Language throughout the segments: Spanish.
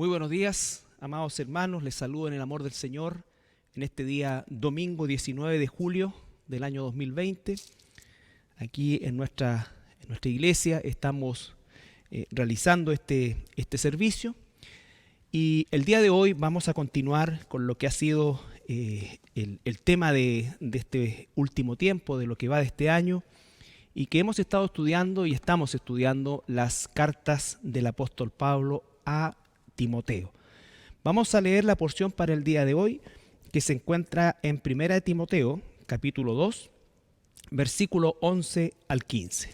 Muy buenos días, amados hermanos, les saludo en el amor del Señor en este día domingo 19 de julio del año 2020. Aquí en nuestra iglesia estamos realizando este servicio y el día de hoy vamos a continuar con lo que ha sido el tema de este último tiempo, de lo que va de este año, y que hemos estado estudiando y estamos estudiando las cartas del apóstol Pablo a Timoteo. Vamos a leer la porción para el día de hoy que se encuentra en 1 Timoteo, capítulo 2, versículo 11 al 15.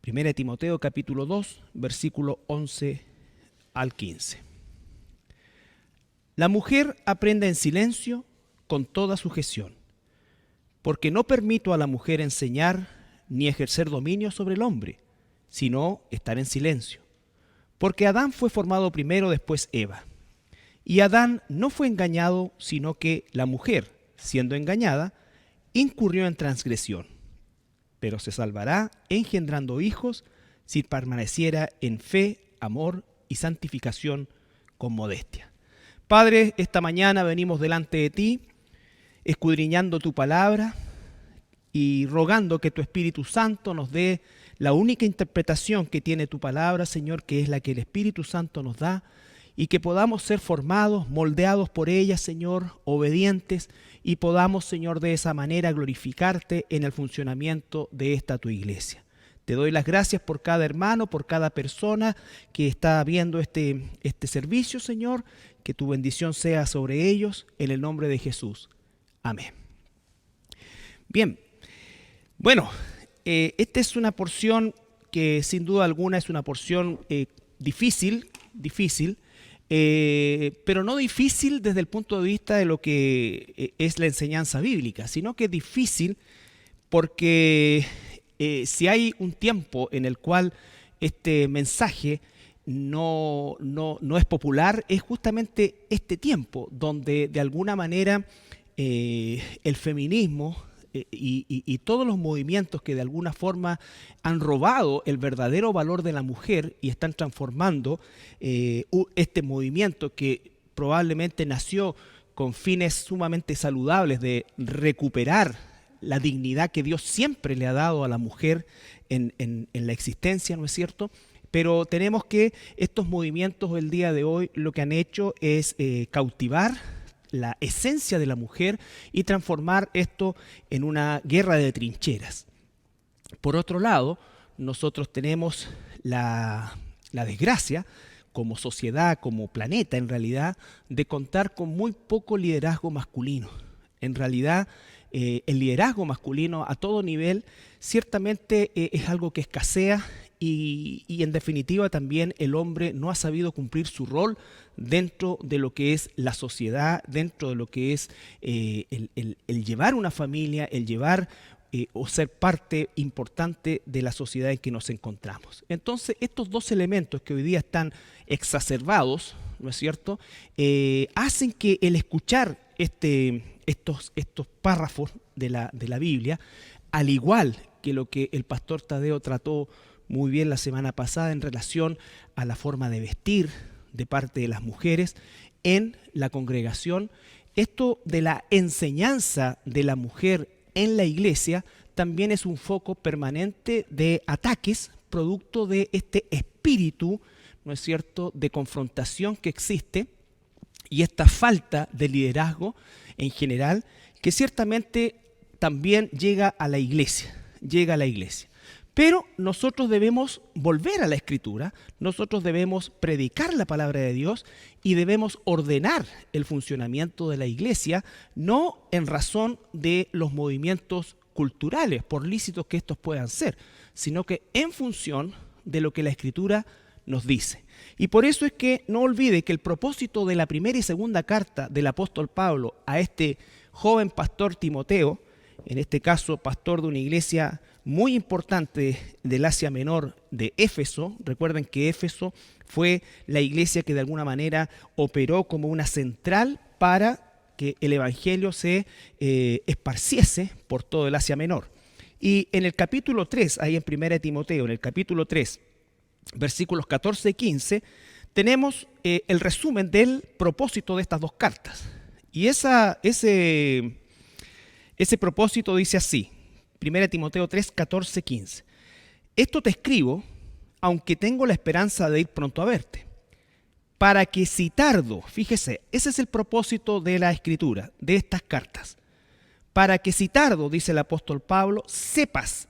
1 Timoteo, capítulo 2, versículo 11 al 15. La mujer aprenda en silencio con toda sujeción, porque no permito a la mujer enseñar ni ejercer dominio sobre el hombre, sino estar en silencio. Porque Adán fue formado primero, después Eva. Y Adán no fue engañado, sino que la mujer, siendo engañada, incurrió en transgresión. Pero se salvará engendrando hijos si permaneciera en fe, amor y santificación con modestia. Padre, esta mañana venimos delante de ti, escudriñando tu palabra y rogando que tu Espíritu Santo nos dé la única interpretación que tiene tu palabra, Señor, que es la que el Espíritu Santo nos da, y que podamos ser formados, moldeados por ella, Señor, obedientes, y podamos, Señor, de esa manera glorificarte en el funcionamiento de esta tu iglesia. Te doy las gracias por cada hermano, por cada persona que está viendo este servicio, Señor, que tu bendición sea sobre ellos, en el nombre de Jesús. Amén. Bien, bueno, esta es una porción que sin duda alguna es una porción difícil, pero no difícil desde el punto de vista de lo que es la enseñanza bíblica, sino que es difícil porque si hay un tiempo en el cual este mensaje no es popular, es justamente este tiempo donde de alguna manera el feminismo y todos los movimientos que de alguna forma han robado el verdadero valor de la mujer y están transformando este movimiento que probablemente nació con fines sumamente saludables de recuperar la dignidad que Dios siempre le ha dado a la mujer en la existencia, ¿no es cierto? Pero tenemos que estos movimientos el día de hoy lo que han hecho es cautivar la esencia de la mujer y transformar esto en una guerra de trincheras. Por otro lado, nosotros tenemos la desgracia como sociedad, como planeta en realidad, de contar con muy poco liderazgo masculino. En realidad, el liderazgo masculino a todo nivel ciertamente es algo que escasea y en definitiva también el hombre no ha sabido cumplir su rol dentro de lo que es la sociedad, dentro de lo que es el llevar una familia, el llevar o ser parte importante de la sociedad en que nos encontramos. Entonces, estos dos elementos que hoy día están exacerbados, ¿no es cierto?, hacen que el escuchar estos párrafos de la Biblia, al igual que lo que el pastor Tadeo trató muy bien la semana pasada en relación a la forma de vestir de parte de las mujeres en la congregación, esto de la enseñanza de la mujer en la iglesia también es un foco permanente de ataques producto de este espíritu, ¿no es cierto?, de confrontación que existe y esta falta de liderazgo en general que ciertamente también llega a la iglesia. Pero nosotros debemos volver a la Escritura, nosotros debemos predicar la palabra de Dios y debemos ordenar el funcionamiento de la iglesia, no en razón de los movimientos culturales, por lícitos que estos puedan ser, sino que en función de lo que la Escritura nos dice. Y por eso es que no olvide que el propósito de la primera y segunda carta del apóstol Pablo a este joven pastor Timoteo, en este caso pastor de una iglesia muy importante del Asia Menor de Éfeso. Recuerden que Éfeso fue la iglesia que de alguna manera operó como una central para que el evangelio se esparciese por todo el Asia Menor. Y en el capítulo 3, ahí en 1 Timoteo, en el capítulo 3, versículos 14 y 15, tenemos el resumen del propósito de estas dos cartas. Y ese propósito dice así, 1 Timoteo 3, 14, 15. Esto te escribo, aunque tengo la esperanza de ir pronto a verte, para que si tardo, fíjese, ese es el propósito de la escritura, de estas cartas, para que si tardo, dice el apóstol Pablo, sepas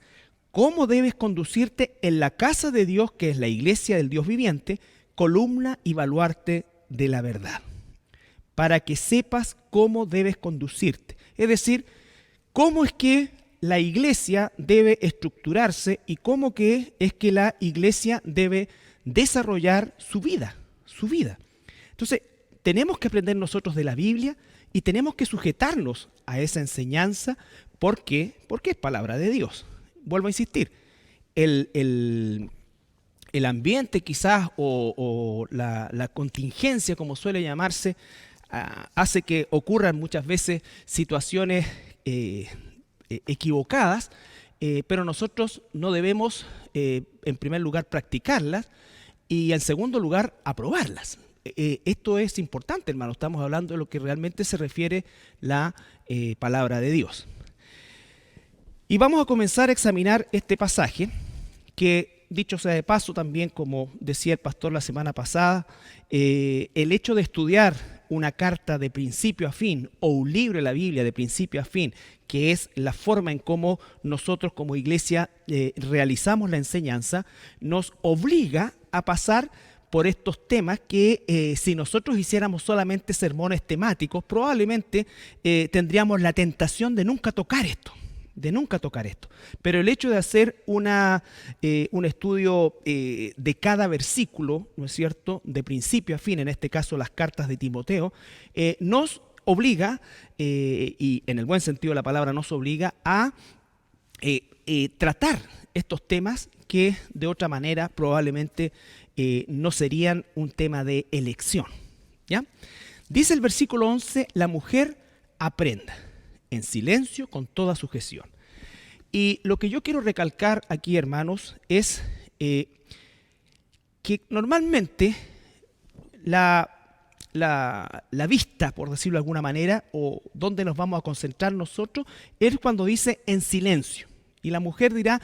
cómo debes conducirte en la casa de Dios, que es la iglesia del Dios viviente, columna y baluarte de la verdad. Para que sepas cómo debes conducirte. Es decir, cómo es que la iglesia debe estructurarse y cómo es que la iglesia debe desarrollar su vida. Entonces, tenemos que aprender nosotros de la Biblia y tenemos que sujetarnos a esa enseñanza. ¿Por qué? Porque es palabra de Dios. Vuelvo a insistir, el ambiente quizás o la contingencia, como suele llamarse, hace que ocurran muchas veces situaciones equivocadas, pero nosotros no debemos, en primer lugar, practicarlas y, en segundo lugar, aprobarlas. Esto es importante, hermano. Estamos hablando de lo que realmente se refiere la palabra de Dios. Y vamos a comenzar a examinar este pasaje que, dicho sea de paso, también, como decía el pastor la semana pasada, el hecho de estudiar una carta de principio a fin o un libro de la Biblia de principio a fin, que es la forma en cómo nosotros como iglesia realizamos la enseñanza, nos obliga a pasar por estos temas que si nosotros hiciéramos solamente sermones temáticos, probablemente tendríamos la tentación de nunca tocar esto. Pero el hecho de hacer un estudio de cada versículo, ¿no es cierto?, de principio a fin, en este caso las cartas de Timoteo, nos obliga, y en el buen sentido de la palabra nos obliga a tratar estos temas que de otra manera probablemente no serían un tema de elección, ¿ya? Dice el versículo 11, la mujer aprenda en silencio con toda sujeción. Y lo que yo quiero recalcar aquí, hermanos, es que normalmente la vista, por decirlo de alguna manera, o donde nos vamos a concentrar nosotros, es cuando dice en silencio. Y la mujer dirá,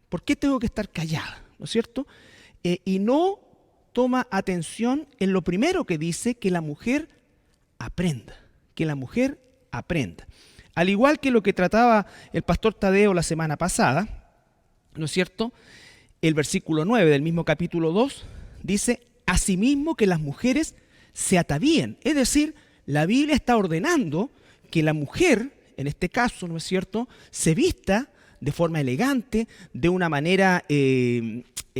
¿por qué tengo que estar callada? ¿No es cierto? Y no toma atención en lo primero que dice, que la mujer aprenda. Al igual que lo que trataba el pastor Tadeo la semana pasada, ¿no es cierto? El versículo 9 del mismo capítulo 2 dice, asimismo que las mujeres se atavíen. Es decir, la Biblia está ordenando que la mujer, en este caso, ¿no es cierto?, se vista de forma elegante, de una manera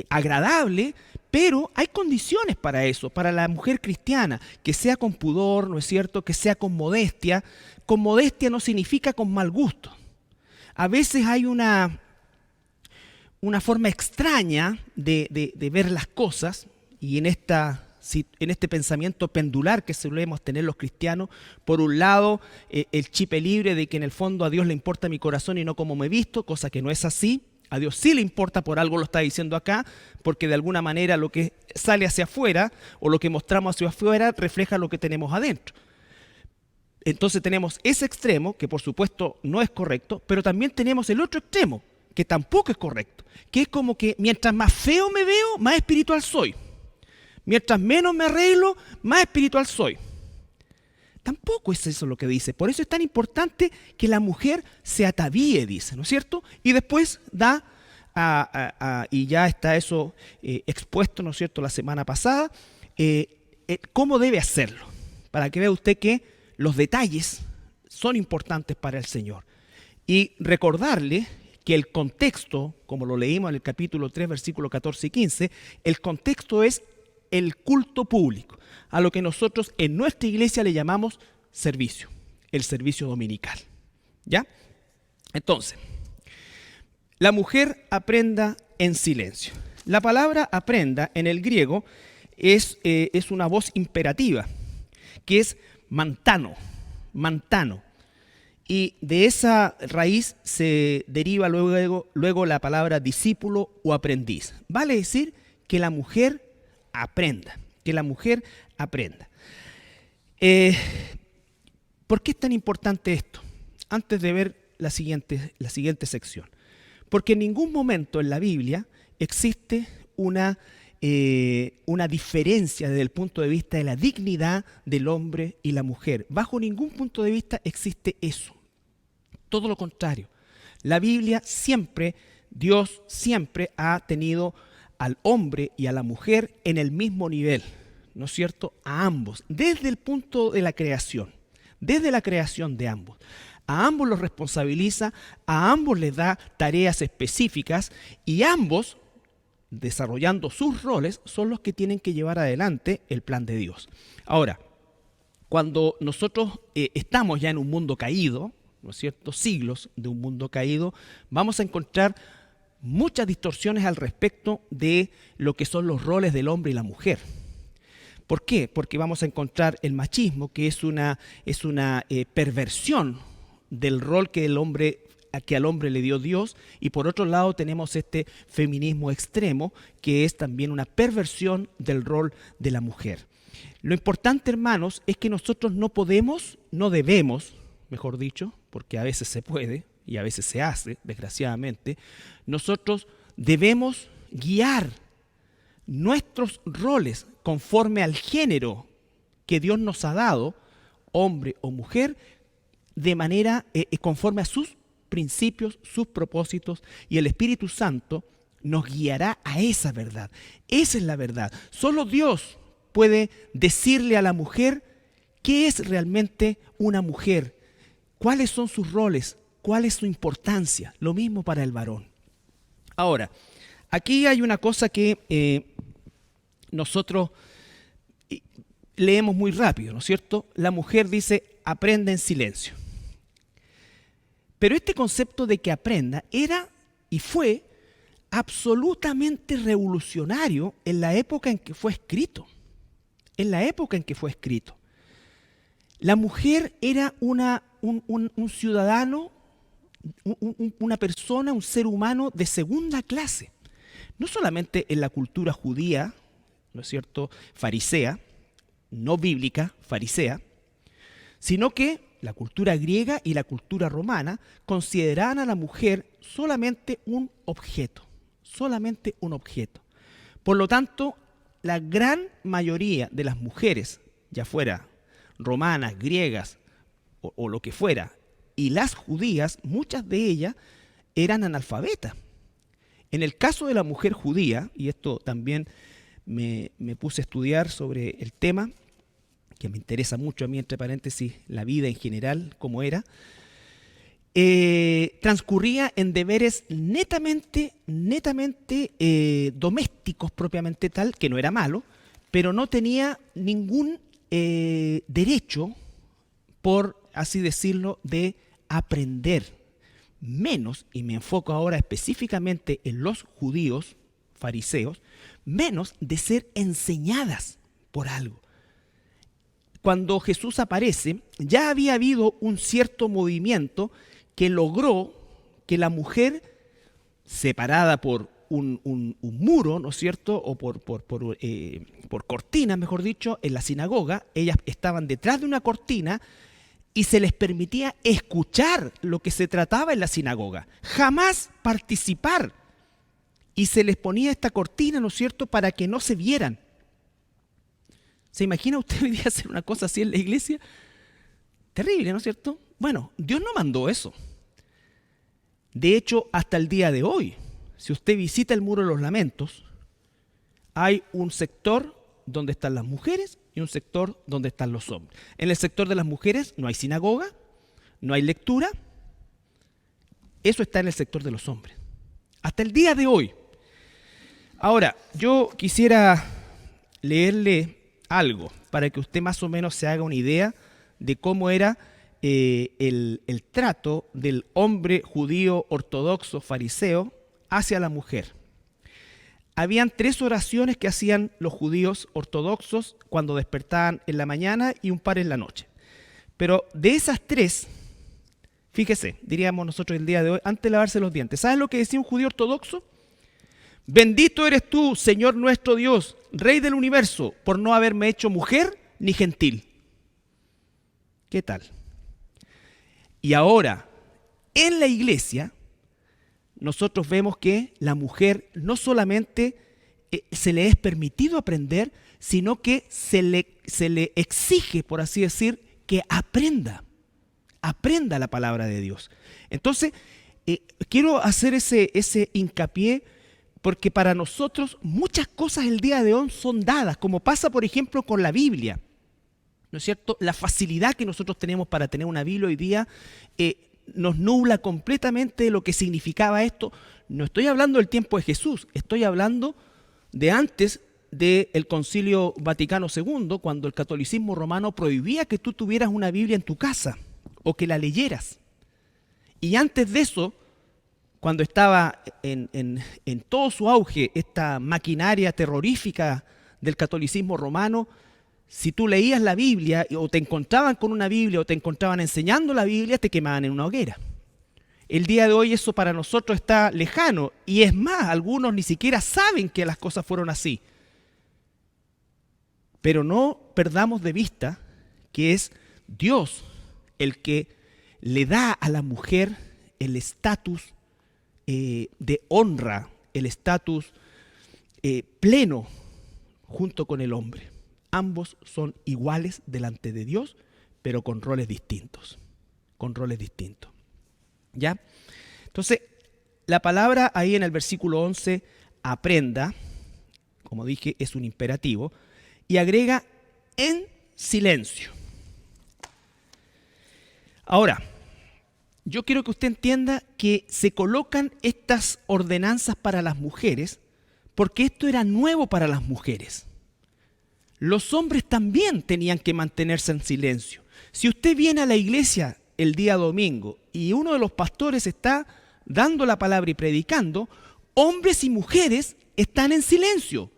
agradable, pero hay condiciones para eso, para la mujer cristiana, que sea con pudor, ¿no es cierto?, que sea con modestia. Con modestia no significa con mal gusto. A veces hay una forma extraña de ver las cosas, y en este pensamiento pendular que solemos tener los cristianos, por un lado el chip libre de que en el fondo a Dios le importa mi corazón y no cómo me he visto, cosa que no es así. A Dios sí le importa, por algo lo está diciendo acá, porque de alguna manera lo que sale hacia afuera o lo que mostramos hacia afuera refleja lo que tenemos adentro. Entonces tenemos ese extremo, que por supuesto no es correcto, pero también tenemos el otro extremo, que tampoco es correcto, que es como que mientras más feo me veo, más espiritual soy. Mientras menos me arreglo, más espiritual soy. Tampoco es eso lo que dice. Por eso es tan importante que la mujer se atavíe, dice, ¿no es cierto? Y después da, y ya está eso expuesto, ¿no es cierto?, la semana pasada, cómo debe hacerlo, para que vea usted que los detalles son importantes para el Señor. Y recordarle que el contexto, como lo leímos en el capítulo 3, versículos 14 y 15, el contexto es el culto público, a lo que nosotros en nuestra iglesia le llamamos servicio, el servicio dominical. ¿Ya? Entonces, la mujer aprenda en silencio. La palabra aprenda en el griego es una voz imperativa, que es mantano. Y de esa raíz se deriva luego la palabra discípulo o aprendiz. Vale decir que la mujer aprenda. que la mujer aprenda. ¿Por qué es tan importante esto? Antes de ver la siguiente sección. Porque en ningún momento en la Biblia existe una diferencia desde el punto de vista de la dignidad del hombre y la mujer. Bajo ningún punto de vista existe eso. Todo lo contrario. La Biblia siempre, Dios siempre ha tenido al hombre y a la mujer en el mismo nivel, ¿no es cierto? A ambos, desde el punto de la creación, desde la creación de ambos. A ambos los responsabiliza, a ambos les da tareas específicas y ambos, desarrollando sus roles, son los que tienen que llevar adelante el plan de Dios. Ahora, cuando nosotros estamos ya en un mundo caído, ¿no es cierto?, siglos de un mundo caído, vamos a encontrar muchas distorsiones al respecto de lo que son los roles del hombre y la mujer. ¿Por qué? Porque vamos a encontrar el machismo, que es una perversión del rol que al hombre le dio Dios, y por otro lado tenemos este feminismo extremo, que es también una perversión del rol de la mujer. Lo importante, hermanos, es que nosotros no debemos, mejor dicho, porque a veces se puede y a veces se hace, desgraciadamente, nosotros debemos guiar nuestros roles conforme al género que Dios nos ha dado, hombre o mujer, de manera conforme a sus principios, sus propósitos, y el Espíritu Santo nos guiará a esa verdad. Esa es la verdad. Solo Dios puede decirle a la mujer qué es realmente una mujer, cuáles son sus roles, cuál es su importancia. Lo mismo para el varón. Ahora, aquí hay una cosa que nosotros leemos muy rápido, ¿no es cierto? La mujer dice, aprende en silencio. Pero este concepto de que aprenda era y fue absolutamente revolucionario en la época en que fue escrito. En la época en que fue escrito. La mujer era un ciudadano, una persona, un ser humano de segunda clase. No solamente en la cultura judía, ¿no es cierto?, farisea, no bíblica, farisea, sino que la cultura griega y la cultura romana consideraban a la mujer solamente un objeto, solamente un objeto. Por lo tanto, la gran mayoría de las mujeres, ya fuera romanas, griegas o lo que fuera, y las judías, muchas de ellas eran analfabetas. En el caso de la mujer judía, y esto también me puse a estudiar sobre el tema, que me interesa mucho a mí, entre paréntesis, la vida en general, cómo era, transcurría en deberes netamente domésticos propiamente tal, que no era malo, pero no tenía ningún derecho, por así decirlo, de aprender, menos, y me enfoco ahora específicamente en los judíos, fariseos, menos de ser enseñadas por algo. Cuando Jesús aparece, ya había habido un cierto movimiento que logró que la mujer, separada por un muro, ¿no es cierto?, o por cortinas, mejor dicho, en la sinagoga, ellas estaban detrás de una cortina y se les permitía escuchar lo que se trataba en la sinagoga, jamás participar. Y se les ponía esta cortina, ¿no es cierto?, para que no se vieran. ¿Se imagina usted hoy día hacer una cosa así en la iglesia? Terrible, ¿no es cierto? Bueno, Dios no mandó eso. De hecho, hasta el día de hoy, si usted visita el Muro de los Lamentos, hay un sector donde están las mujeres y un sector donde están los hombres. En el sector de las mujeres no hay sinagoga, no hay lectura. Eso está en el sector de los hombres. Hasta el día de hoy. Ahora, yo quisiera leerle algo para que usted más o menos se haga una idea de cómo era el trato del hombre judío ortodoxo fariseo hacia la mujer. Habían 3 oraciones que hacían los judíos ortodoxos cuando despertaban en la mañana y un par en la noche. Pero de esas 3, fíjese, diríamos nosotros el día de hoy, antes de lavarse los dientes, ¿saben lo que decía un judío ortodoxo? Bendito eres tú, Señor nuestro Dios, Rey del universo, por no haberme hecho mujer ni gentil. ¿Qué tal? Y ahora, en la iglesia, nosotros vemos que la mujer no solamente se le es permitido aprender, sino que se le exige, por así decir, que aprenda la palabra de Dios. Entonces, quiero hacer ese hincapié porque para nosotros muchas cosas el día de hoy son dadas, como pasa, por ejemplo, con la Biblia. ¿No es cierto? La facilidad que nosotros tenemos para tener una Biblia hoy día nos nubla completamente lo que significaba esto. No estoy hablando del tiempo de Jesús, estoy hablando de antes del Concilio Vaticano II, cuando el catolicismo romano prohibía que tú tuvieras una Biblia en tu casa o que la leyeras. Y antes de eso, cuando estaba en todo su auge esta maquinaria terrorífica del catolicismo romano, si tú leías la Biblia o te encontraban con una Biblia o te encontraban enseñando la Biblia, te quemaban en una hoguera. El día de hoy eso para nosotros está lejano y es más, algunos ni siquiera saben que las cosas fueron así. Pero no perdamos de vista que es Dios el que le da a la mujer el estatus de honra, el estatus pleno junto con el hombre. Ambos son iguales delante de Dios, pero con roles distintos. Con roles distintos. ¿Ya? Entonces, la palabra ahí en el versículo 11, aprenda, como dije, es un imperativo, y agrega en silencio. Ahora, yo quiero que usted entienda que se colocan estas ordenanzas para las mujeres porque esto era nuevo para las mujeres. Los hombres también tenían que mantenerse en silencio. Si usted viene a la iglesia el día domingo y uno de los pastores está dando la palabra y predicando, hombres y mujeres están en silencio.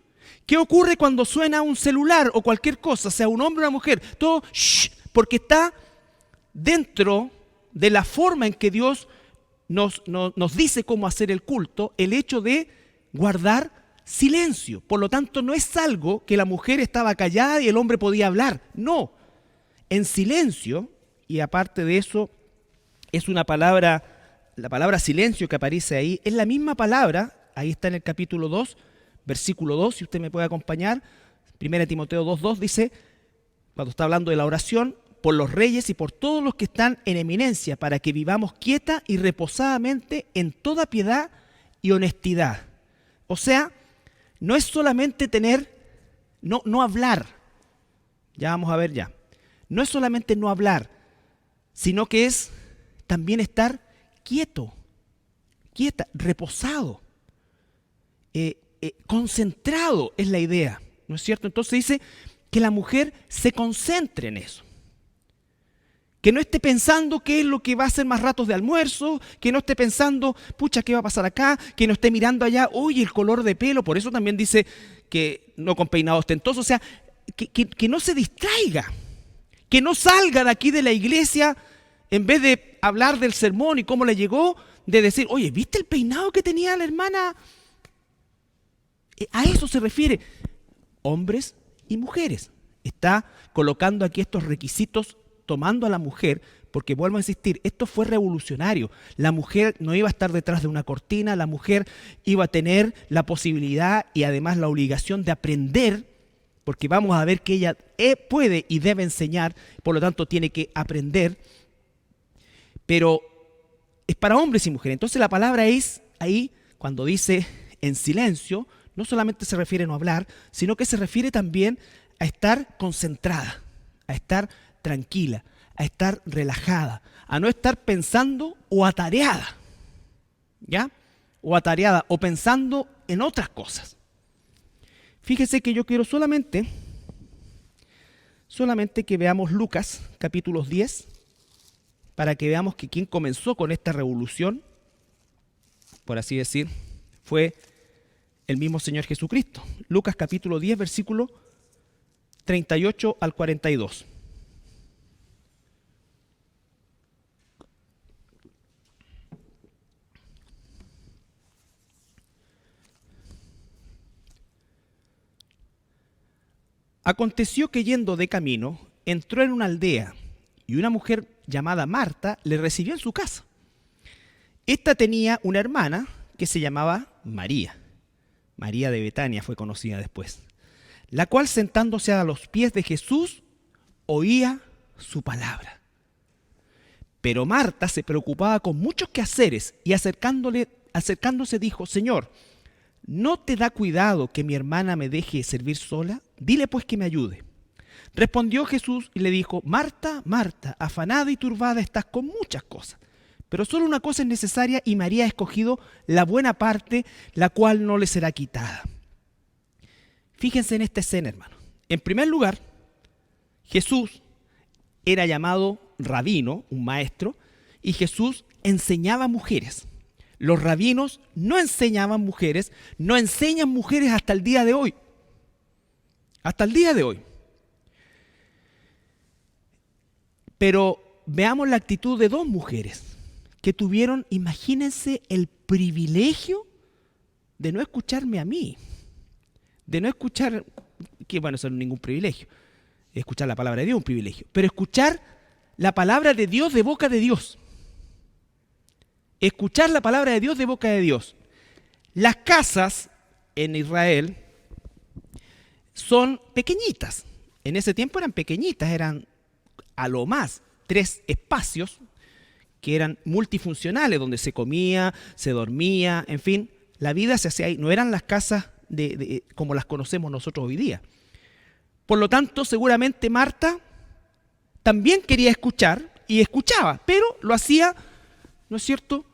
¿Qué ocurre cuando suena un celular o cualquier cosa, sea un hombre o una mujer? Todo shh, porque está dentro de la forma en que Dios nos dice cómo hacer el culto, el hecho de guardar silencio. Por lo tanto, no es algo que la mujer estaba callada y el hombre podía hablar. No, en silencio, y aparte de eso, es una palabra, la palabra silencio que aparece ahí, es la misma palabra, ahí está en el capítulo 2, versículo 2, si usted me puede acompañar, 1 Timoteo 2:2 dice, cuando está hablando de la oración, por los reyes y por todos los que están en eminencia, para que vivamos quieta y reposadamente en toda piedad y honestidad. O sea, no es solamente no hablar, ya vamos a ver ya, no es solamente no hablar, sino que es también estar quieta, reposado, concentrado es la idea, ¿no es cierto? Entonces dice que la mujer se concentre en eso. Que no esté pensando qué es lo que va a hacer más ratos de almuerzo, que no esté pensando, pucha, ¿qué va a pasar acá? Que no esté mirando allá, oye, el color de pelo, por eso también dice que no con peinado ostentoso, o sea, que no se distraiga, que no salga de aquí de la iglesia, en vez de hablar del sermón y cómo le llegó, de decir, oye, ¿viste el peinado que tenía la hermana? A eso se refiere, hombres y mujeres. Está colocando aquí estos requisitos tomando a la mujer, porque vuelvo a insistir, esto fue revolucionario. La mujer no iba a estar detrás de una cortina, la mujer iba a tener la posibilidad y además la obligación de aprender, porque vamos a ver que ella puede y debe enseñar, por lo tanto tiene que aprender, pero es para hombres y mujeres. Entonces la palabra es ahí, cuando dice en silencio, no solamente se refiere a no hablar, sino que se refiere también a estar concentrada, a estar tranquila, a estar relajada, a no estar pensando o atareada, ¿ya? O atareada, o pensando en otras cosas. Fíjese que yo quiero solamente que veamos Lucas, capítulos 10, para que veamos que quien comenzó con esta revolución, por así decir, fue el mismo Señor Jesucristo. Lucas, capítulo 10, versículo 38 al 42. Aconteció que yendo de camino, entró en una aldea y una mujer llamada Marta le recibió en su casa. Esta tenía una hermana que se llamaba María. María de Betania fue conocida después, la cual sentándose a los pies de Jesús oía su palabra. Pero Marta se preocupaba con muchos quehaceres y acercándose dijo: Señor, ¿no te da cuidado que mi hermana me deje servir sola? Dile pues que me ayude. Respondió Jesús y le dijo: Marta, Marta, afanada y turbada estás con muchas cosas, pero solo una cosa es necesaria y María ha escogido la buena parte, la cual no le será quitada. Fíjense en esta escena, hermano. En primer lugar, Jesús era llamado rabino, un maestro, y Jesús enseñaba a mujeres. Los rabinos no enseñaban mujeres, no enseñan mujeres hasta el día de hoy. Hasta el día de hoy. Pero veamos la actitud de dos mujeres que tuvieron, imagínense, el privilegio de no escucharme a mí. De no escuchar, que bueno, eso no es ningún privilegio. Escuchar la palabra de Dios es un privilegio. Pero escuchar la palabra de Dios de boca de Dios. Escuchar la palabra de Dios de boca de Dios. Las casas en Israel son pequeñitas. En ese tiempo eran pequeñitas, eran a lo más 3 espacios que eran multifuncionales, donde se comía, se dormía, en fin, la vida se hacía ahí. No eran las casas como las conocemos nosotros hoy día. Por lo tanto, seguramente Marta también quería escuchar y escuchaba, pero lo hacía, ¿no es cierto?,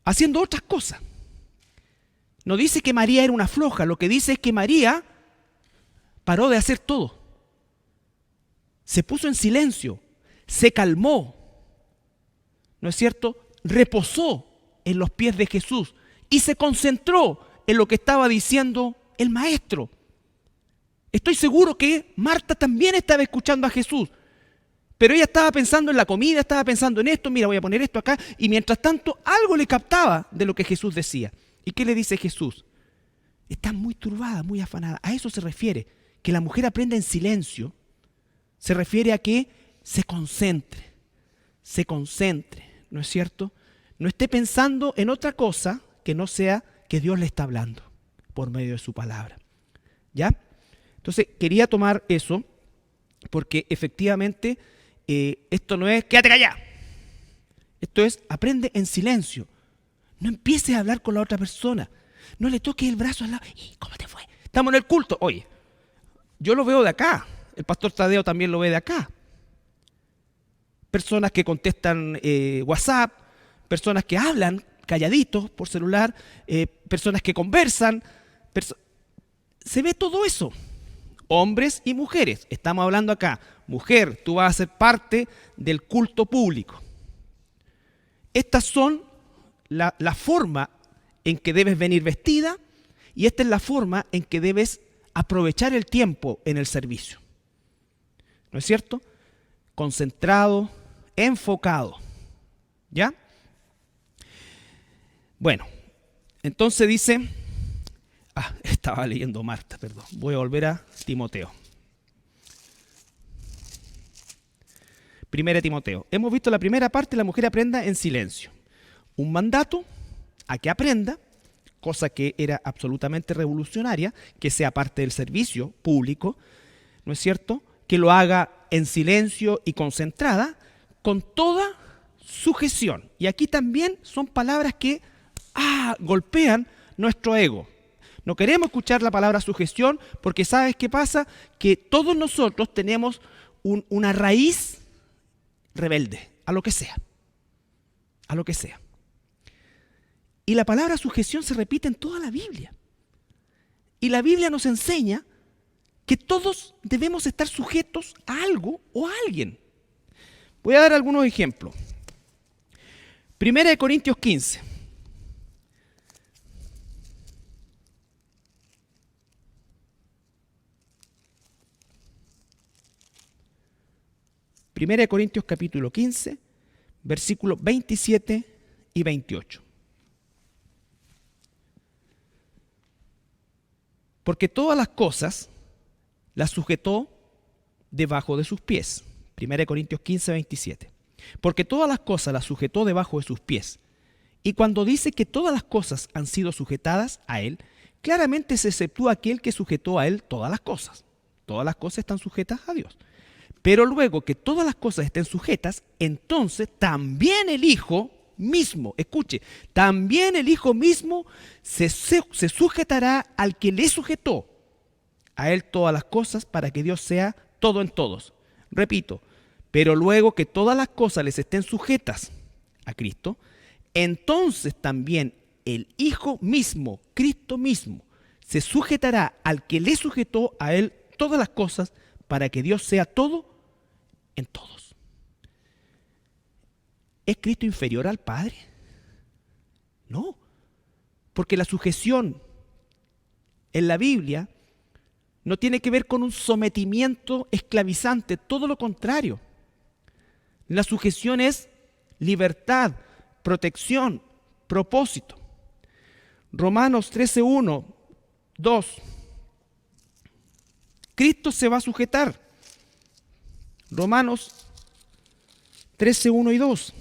haciendo otras cosas. No dice que María era una floja, lo que dice es que María paró de hacer todo. Se puso en silencio, se calmó, ¿no es cierto?, reposó en los pies de Jesús y se concentró en lo que estaba diciendo el maestro. Estoy seguro que Marta también estaba escuchando a Jesús, pero ella estaba pensando en la comida, estaba pensando en esto, mira, voy a poner esto acá, y mientras tanto algo le captaba de lo que Jesús decía. ¿Y qué le dice Jesús? Está muy turbada, muy afanada. A eso se refiere, que la mujer aprenda en silencio. Se refiere a que se concentre, ¿no es cierto? No esté pensando en otra cosa que no sea que Dios le está hablando por medio de su palabra. ¿Ya? Entonces, quería tomar eso porque efectivamente esto no es quédate callado. Esto es aprende en silencio. No empieces a hablar con la otra persona. No le toques el brazo al lado. ¿Y cómo te fue? Estamos en el culto. Oye, yo lo veo de acá. El pastor Tadeo también lo ve de acá. Personas que contestan WhatsApp, personas que hablan calladitos por celular, personas que conversan. Se ve todo eso. Hombres y mujeres. Estamos hablando acá. Mujer, tú vas a ser parte del culto público. Estas son la forma en que debes venir vestida y esta es la forma en que debes aprovechar el tiempo en el servicio. ¿No es cierto? Concentrado, enfocado. ¿Ya? Bueno, entonces dice... estaba leyendo Marta, perdón. Voy a volver a Timoteo. 1 Timoteo. Hemos visto la primera parte, la mujer aprenda en silencio. Un mandato a que aprenda, cosa que era absolutamente revolucionaria, que sea parte del servicio público, ¿no es cierto? Que lo haga en silencio y concentrada, con toda sujeción. Y aquí también son palabras que golpean nuestro ego. No queremos escuchar la palabra sugestión porque ¿sabes qué pasa? Que todos nosotros tenemos una raíz rebelde, a lo que sea. A lo que sea. Y la palabra sujeción se repite en toda la Biblia. Y la Biblia nos enseña que todos debemos estar sujetos a algo o a alguien. Voy a dar algunos ejemplos. 1 Corintios 15. Primera de Corintios capítulo 15, versículos 27 y 28. Porque todas las cosas las sujetó debajo de sus pies. 1 Corintios 15, 27. Porque todas las cosas las sujetó debajo de sus pies. Y cuando dice que todas las cosas han sido sujetadas a él, claramente se exceptúa aquel que sujetó a él todas las cosas. Todas las cosas están sujetas a Dios. Pero luego que todas las cosas estén sujetas, entonces también el Hijo mismo, escuche, también el Hijo mismo se sujetará al que le sujetó a él todas las cosas, para que Dios sea todo en todos. Repito, pero luego que todas las cosas les estén sujetas a Cristo, entonces también el Hijo mismo, Cristo mismo, se sujetará al que le sujetó a él todas las cosas, para que Dios sea todo en todos. ¿Es Cristo inferior al Padre? No, porque la sujeción en la Biblia no tiene que ver con un sometimiento esclavizante, todo lo contrario. La sujeción es libertad, protección, propósito. Romanos 13:1, 2. Cristo se va a sujetar. Romanos 13:1 y 2.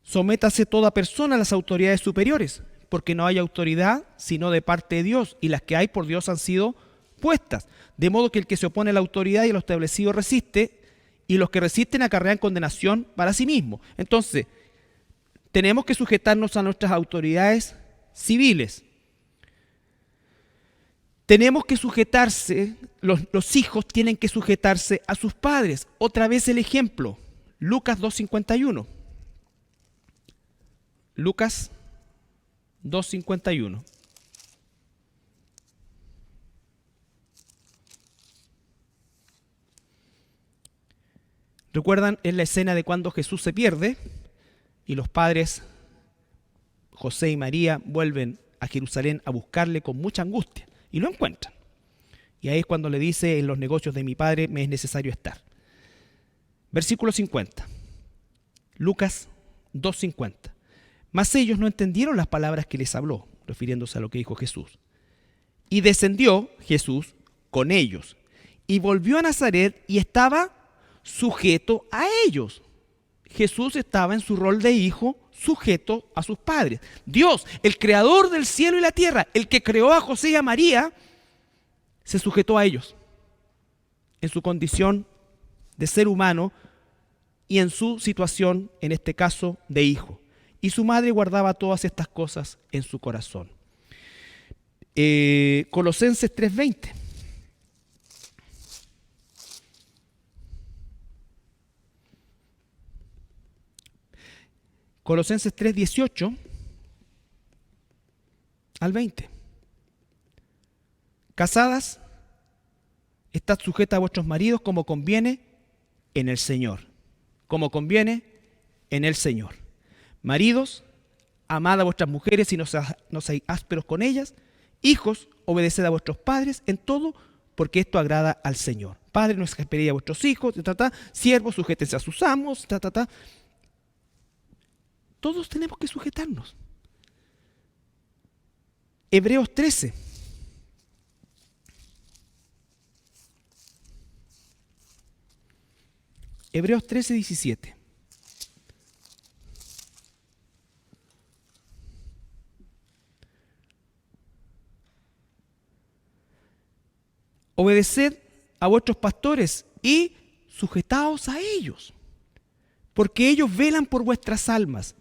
Sométase toda persona a las autoridades superiores, porque no hay autoridad sino de parte de Dios, y las que hay por Dios han sido puestas. De modo que el que se opone a la autoridad y a lo establecido resiste, y los que resisten acarrean condenación para sí mismos. Entonces, tenemos que sujetarnos a nuestras autoridades civiles. Tenemos que sujetarse, los hijos tienen que sujetarse a sus padres. Otra vez el ejemplo, Lucas 2:51. Lucas 2:51. ¿Recuerdan? Es la escena de cuando Jesús se pierde y los padres, José y María, vuelven a Jerusalén a buscarle con mucha angustia y lo encuentran. Y ahí es cuando le dice: en los negocios de mi padre me es necesario estar. Versículo 50. Lucas 2:50. Mas ellos no entendieron las palabras que les habló, refiriéndose a lo que dijo Jesús. Y descendió Jesús con ellos y volvió a Nazaret y estaba sujeto a ellos. Jesús estaba en su rol de hijo, sujeto a sus padres. Dios, el creador del cielo y la tierra, el que creó a José y a María, se sujetó a ellos en su condición de ser humano y en su situación, en este caso, de hijo. Y su madre guardaba todas estas cosas en su corazón. Colosenses 3:20. Colosenses 3:18 al 20. Casadas, estad sujetas a vuestros maridos como conviene en el Señor. Como conviene en el Señor. Maridos, amad a vuestras mujeres y no seáis ásperos con ellas. Hijos, obedeced a vuestros padres en todo, porque esto agrada al Señor. Padres, no exasperéis a vuestros hijos. Siervos, sujétense a sus amos. Todos tenemos que sujetarnos. Hebreos 13. Hebreos 13:17. Obedeced a vuestros pastores y sujetaos a ellos, porque ellos velan por vuestras almas,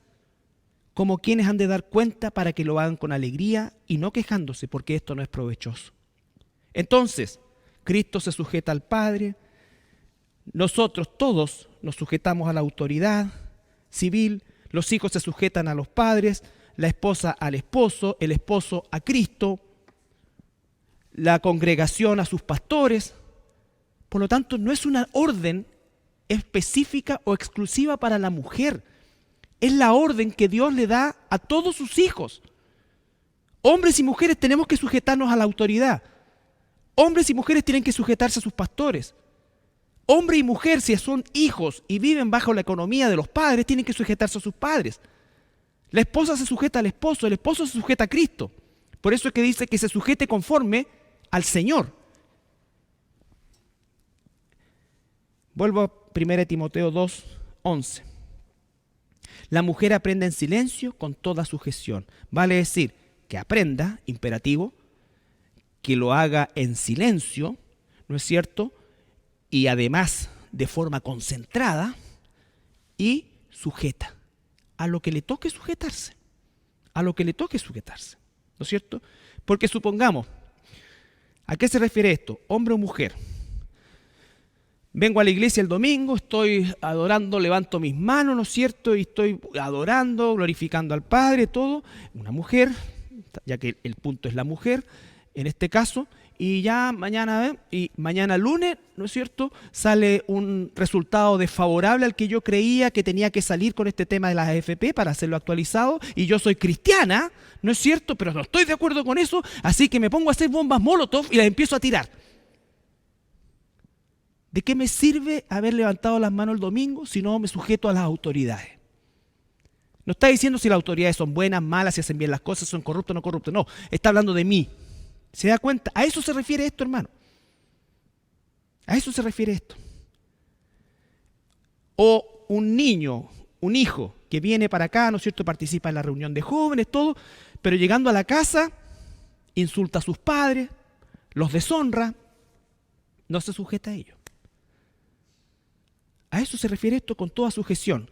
como quienes han de dar cuenta, para que lo hagan con alegría y no quejándose, porque esto no es provechoso. Entonces, Cristo se sujeta al Padre, nosotros todos nos sujetamos a la autoridad civil, los hijos se sujetan a los padres, la esposa al esposo, el esposo a Cristo, la congregación a sus pastores. Por lo tanto, no es una orden específica o exclusiva para la mujer. Es la orden que Dios le da a todos sus hijos. Hombres y mujeres tenemos que sujetarnos a la autoridad. Hombres y mujeres tienen que sujetarse a sus pastores. Hombre y mujer, si son hijos y viven bajo la economía de los padres, tienen que sujetarse a sus padres. La esposa se sujeta al esposo, el esposo se sujeta a Cristo. Por eso es que dice que se sujete conforme al Señor. Vuelvo a 1 Timoteo 2, 11. La mujer aprenda en silencio con toda sujeción. Vale decir, que aprenda, imperativo, que lo haga en silencio, ¿no es cierto? Y además de forma concentrada y sujeta a lo que le toque sujetarse, a lo que le toque sujetarse, ¿no es cierto? Porque supongamos, ¿a qué se refiere esto? Hombre o mujer. Vengo a la iglesia el domingo, estoy adorando, levanto mis manos, ¿no es cierto? Y estoy adorando, glorificando al Padre, todo. Una mujer, ya que el punto es la mujer, en este caso, y ya mañana lunes, ¿no es cierto?, sale un resultado desfavorable al que yo creía que tenía que salir con este tema de las AFP para hacerlo actualizado, y yo soy cristiana, ¿no es cierto?, pero no estoy de acuerdo con eso, así que me pongo a hacer bombas Molotov y las empiezo a tirar. ¿De qué me sirve haber levantado las manos el domingo si no me sujeto a las autoridades? No está diciendo si las autoridades son buenas, malas, si hacen bien las cosas, son corruptos o no corruptos. No, está hablando de mí. ¿Se da cuenta? A eso se refiere esto, hermano. A eso se refiere esto. O un niño, un hijo que viene para acá, ¿no es cierto?, participa en la reunión de jóvenes, todo, pero llegando a la casa insulta a sus padres, los deshonra, no se sujeta a ellos. A eso se refiere esto con toda sujeción.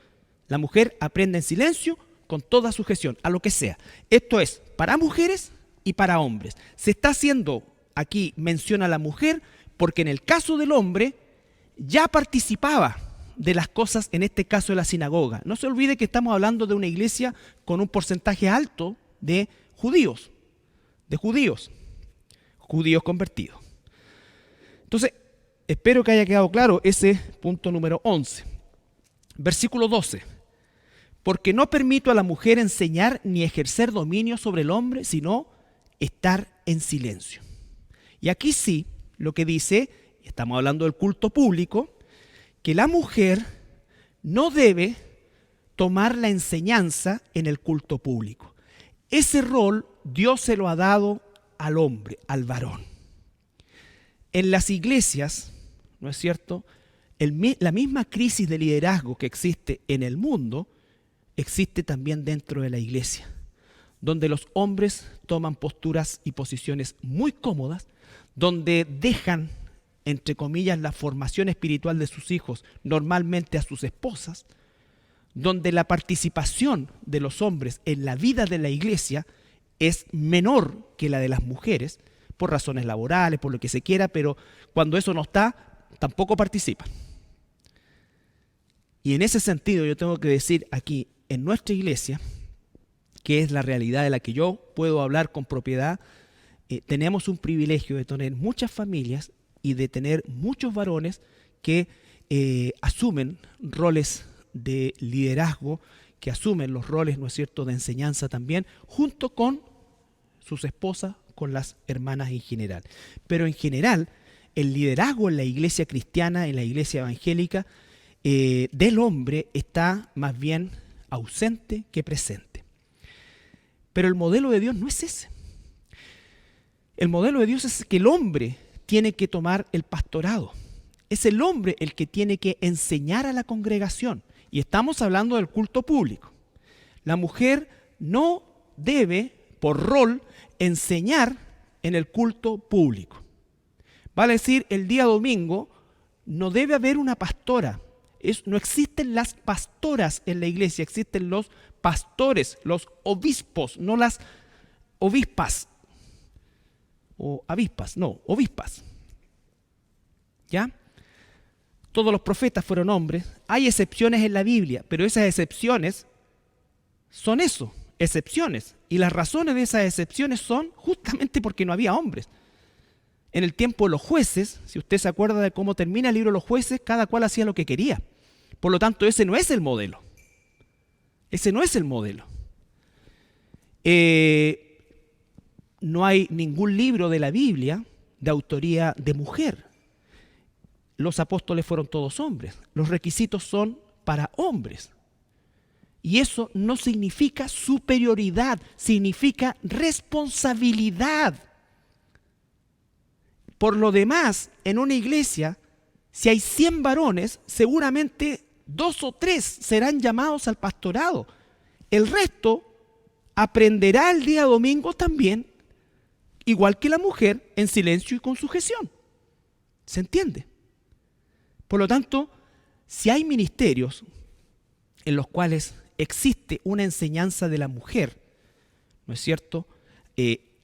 La mujer aprende en silencio con toda sujeción, a lo que sea. Esto es para mujeres y para hombres. Se está haciendo aquí mención a la mujer porque en el caso del hombre ya participaba de las cosas, en este caso de la sinagoga. No se olvide que estamos hablando de una iglesia con un porcentaje alto de judíos convertidos. Entonces, espero que haya quedado claro ese punto número 11. Versículo 12. Porque no permito a la mujer enseñar ni ejercer dominio sobre el hombre, sino estar en silencio. Y aquí sí, lo que dice, estamos hablando del culto público, que la mujer no debe tomar la enseñanza en el culto público. Ese rol Dios se lo ha dado al hombre, al varón. En las iglesias, ¿no es cierto?, la misma crisis de liderazgo que existe en el mundo, existe también dentro de la iglesia, donde los hombres toman posturas y posiciones muy cómodas, donde dejan, entre comillas, la formación espiritual de sus hijos, normalmente a sus esposas, donde la participación de los hombres en la vida de la iglesia es menor que la de las mujeres, por razones laborales, por lo que se quiera, pero cuando eso no está, tampoco participan. Y en ese sentido yo tengo que decir aquí, en nuestra iglesia, que es la realidad de la que yo puedo hablar con propiedad, tenemos un privilegio de tener muchas familias y de tener muchos varones que asumen roles de liderazgo, que asumen los roles, ¿no es cierto?, de enseñanza también, junto con sus esposas, con las hermanas en general. Pero en general, el liderazgo en la iglesia cristiana, en la iglesia evangélica, del hombre está más bien ausente que presente. Pero el modelo de Dios no es ese. El modelo de Dios es que el hombre tiene que tomar el pastorado. Es el hombre el que tiene que enseñar a la congregación. Y estamos hablando del culto público. La mujer no debe, por rol, enseñar en el culto público. Vale decir, el día domingo no debe haber una pastora. No existen las pastoras en la iglesia, existen los pastores, los obispos, no las obispas. O avispas, no, obispas. ¿Ya? Todos los profetas fueron hombres. Hay excepciones en la Biblia, pero esas excepciones son eso, excepciones. Y las razones de esas excepciones son justamente porque no había hombres. En el tiempo de los jueces, si usted se acuerda de cómo termina el libro de los jueces, cada cual hacía lo que quería. Por lo tanto, ese no es el modelo. Ese no es el modelo. No hay ningún libro de la Biblia de autoría de mujer. Los apóstoles fueron todos hombres. Los requisitos son para hombres. Y eso no significa superioridad, significa responsabilidad. Por lo demás, en una iglesia, si hay 100 varones, seguramente 2 o 3 serán llamados al pastorado. El resto aprenderá el día domingo también, igual que la mujer, en silencio y con sujeción. ¿Se entiende? Por lo tanto, si hay ministerios en los cuales existe una enseñanza de la mujer, ¿no es cierto?,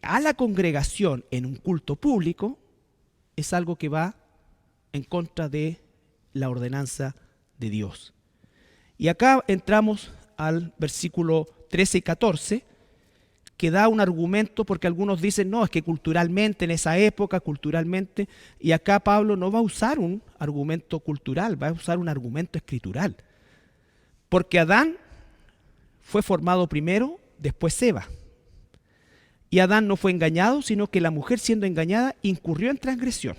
a la congregación en un culto público, es algo que va en contra de la ordenanza de Dios. Y acá entramos al versículo 13 y 14, que da un argumento, porque algunos dicen, no, es que culturalmente, en esa época, culturalmente, y acá Pablo no va a usar un argumento cultural, va a usar un argumento escritural. Porque Adán fue formado primero, después Eva. Y Adán no fue engañado, sino que la mujer, siendo engañada, incurrió en transgresión.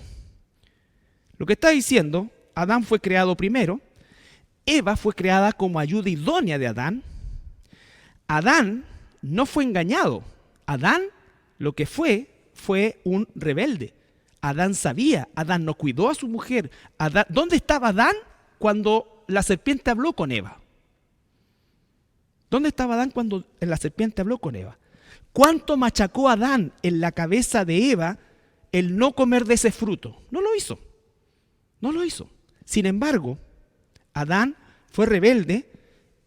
Lo que está diciendo, Adán fue creado primero, Eva fue creada como ayuda idónea de Adán. Adán no fue engañado. Adán lo que fue un rebelde. Adán sabía, Adán no cuidó a su mujer. ¿Dónde estaba Adán cuando la serpiente habló con Eva? ¿Dónde estaba Adán cuando la serpiente habló con Eva? ¿Cuánto machacó Adán en la cabeza de Eva el no comer de ese fruto? No lo hizo. No lo hizo. Sin embargo, Adán fue rebelde,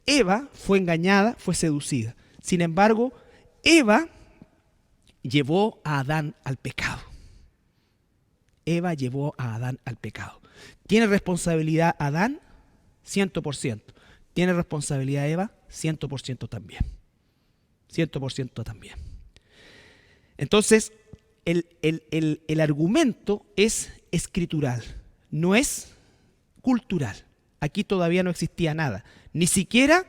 Eva fue engañada, fue seducida. Sin embargo, Eva llevó a Adán al pecado. Eva llevó a Adán al pecado. ¿Tiene responsabilidad Adán? 100%. ¿Tiene responsabilidad Eva? 100% también. 100% también. Entonces, el argumento es escritural, no es cultural. Aquí todavía no existía nada. Ni siquiera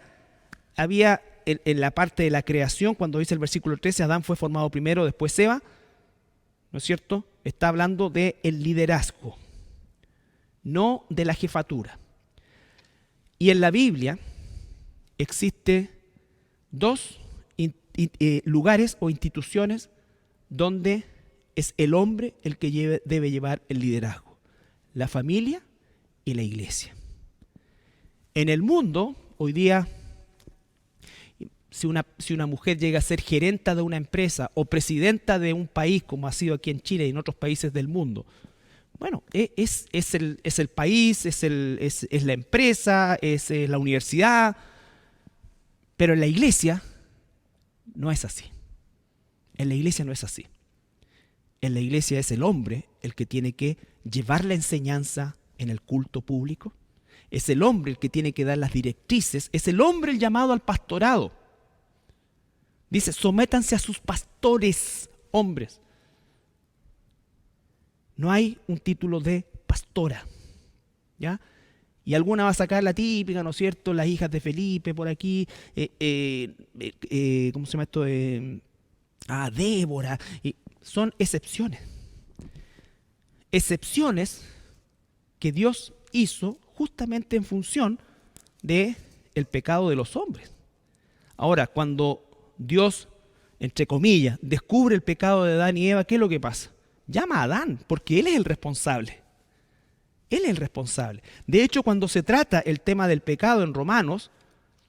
había en la parte de la creación, cuando dice el versículo 13, Adán fue formado primero, después Eva, ¿no es cierto? Está hablando del liderazgo, no de la jefatura. Y en la Biblia existe 2 lugares o instituciones donde es el hombre el que debe llevar el liderazgo: la familia y la iglesia. En el mundo, hoy día, si una mujer llega a ser gerenta de una empresa o presidenta de un país, como ha sido aquí en Chile y en otros países del mundo, bueno, es el país, es la empresa, es la universidad, pero en la iglesia no es así. En la iglesia no es así. En la iglesia es el hombre el que tiene que llevar la enseñanza en el culto público. Es el hombre el que tiene que dar las directrices. Es el hombre el llamado al pastorado. Dice, sométanse a sus pastores, hombres. No hay un título de pastora, ¿ya? Y alguna va a sacar la típica, ¿no es cierto? Las hijas de Felipe por aquí, ¿cómo se llama esto? Débora. Son excepciones. Excepciones que Dios hizo justamente en función del pecado de los hombres. Ahora, cuando Dios, entre comillas, descubre el pecado de Adán y Eva, ¿qué es lo que pasa? Llama a Adán, porque él es el responsable. Él es el responsable. De hecho, cuando se trata el tema del pecado en Romanos,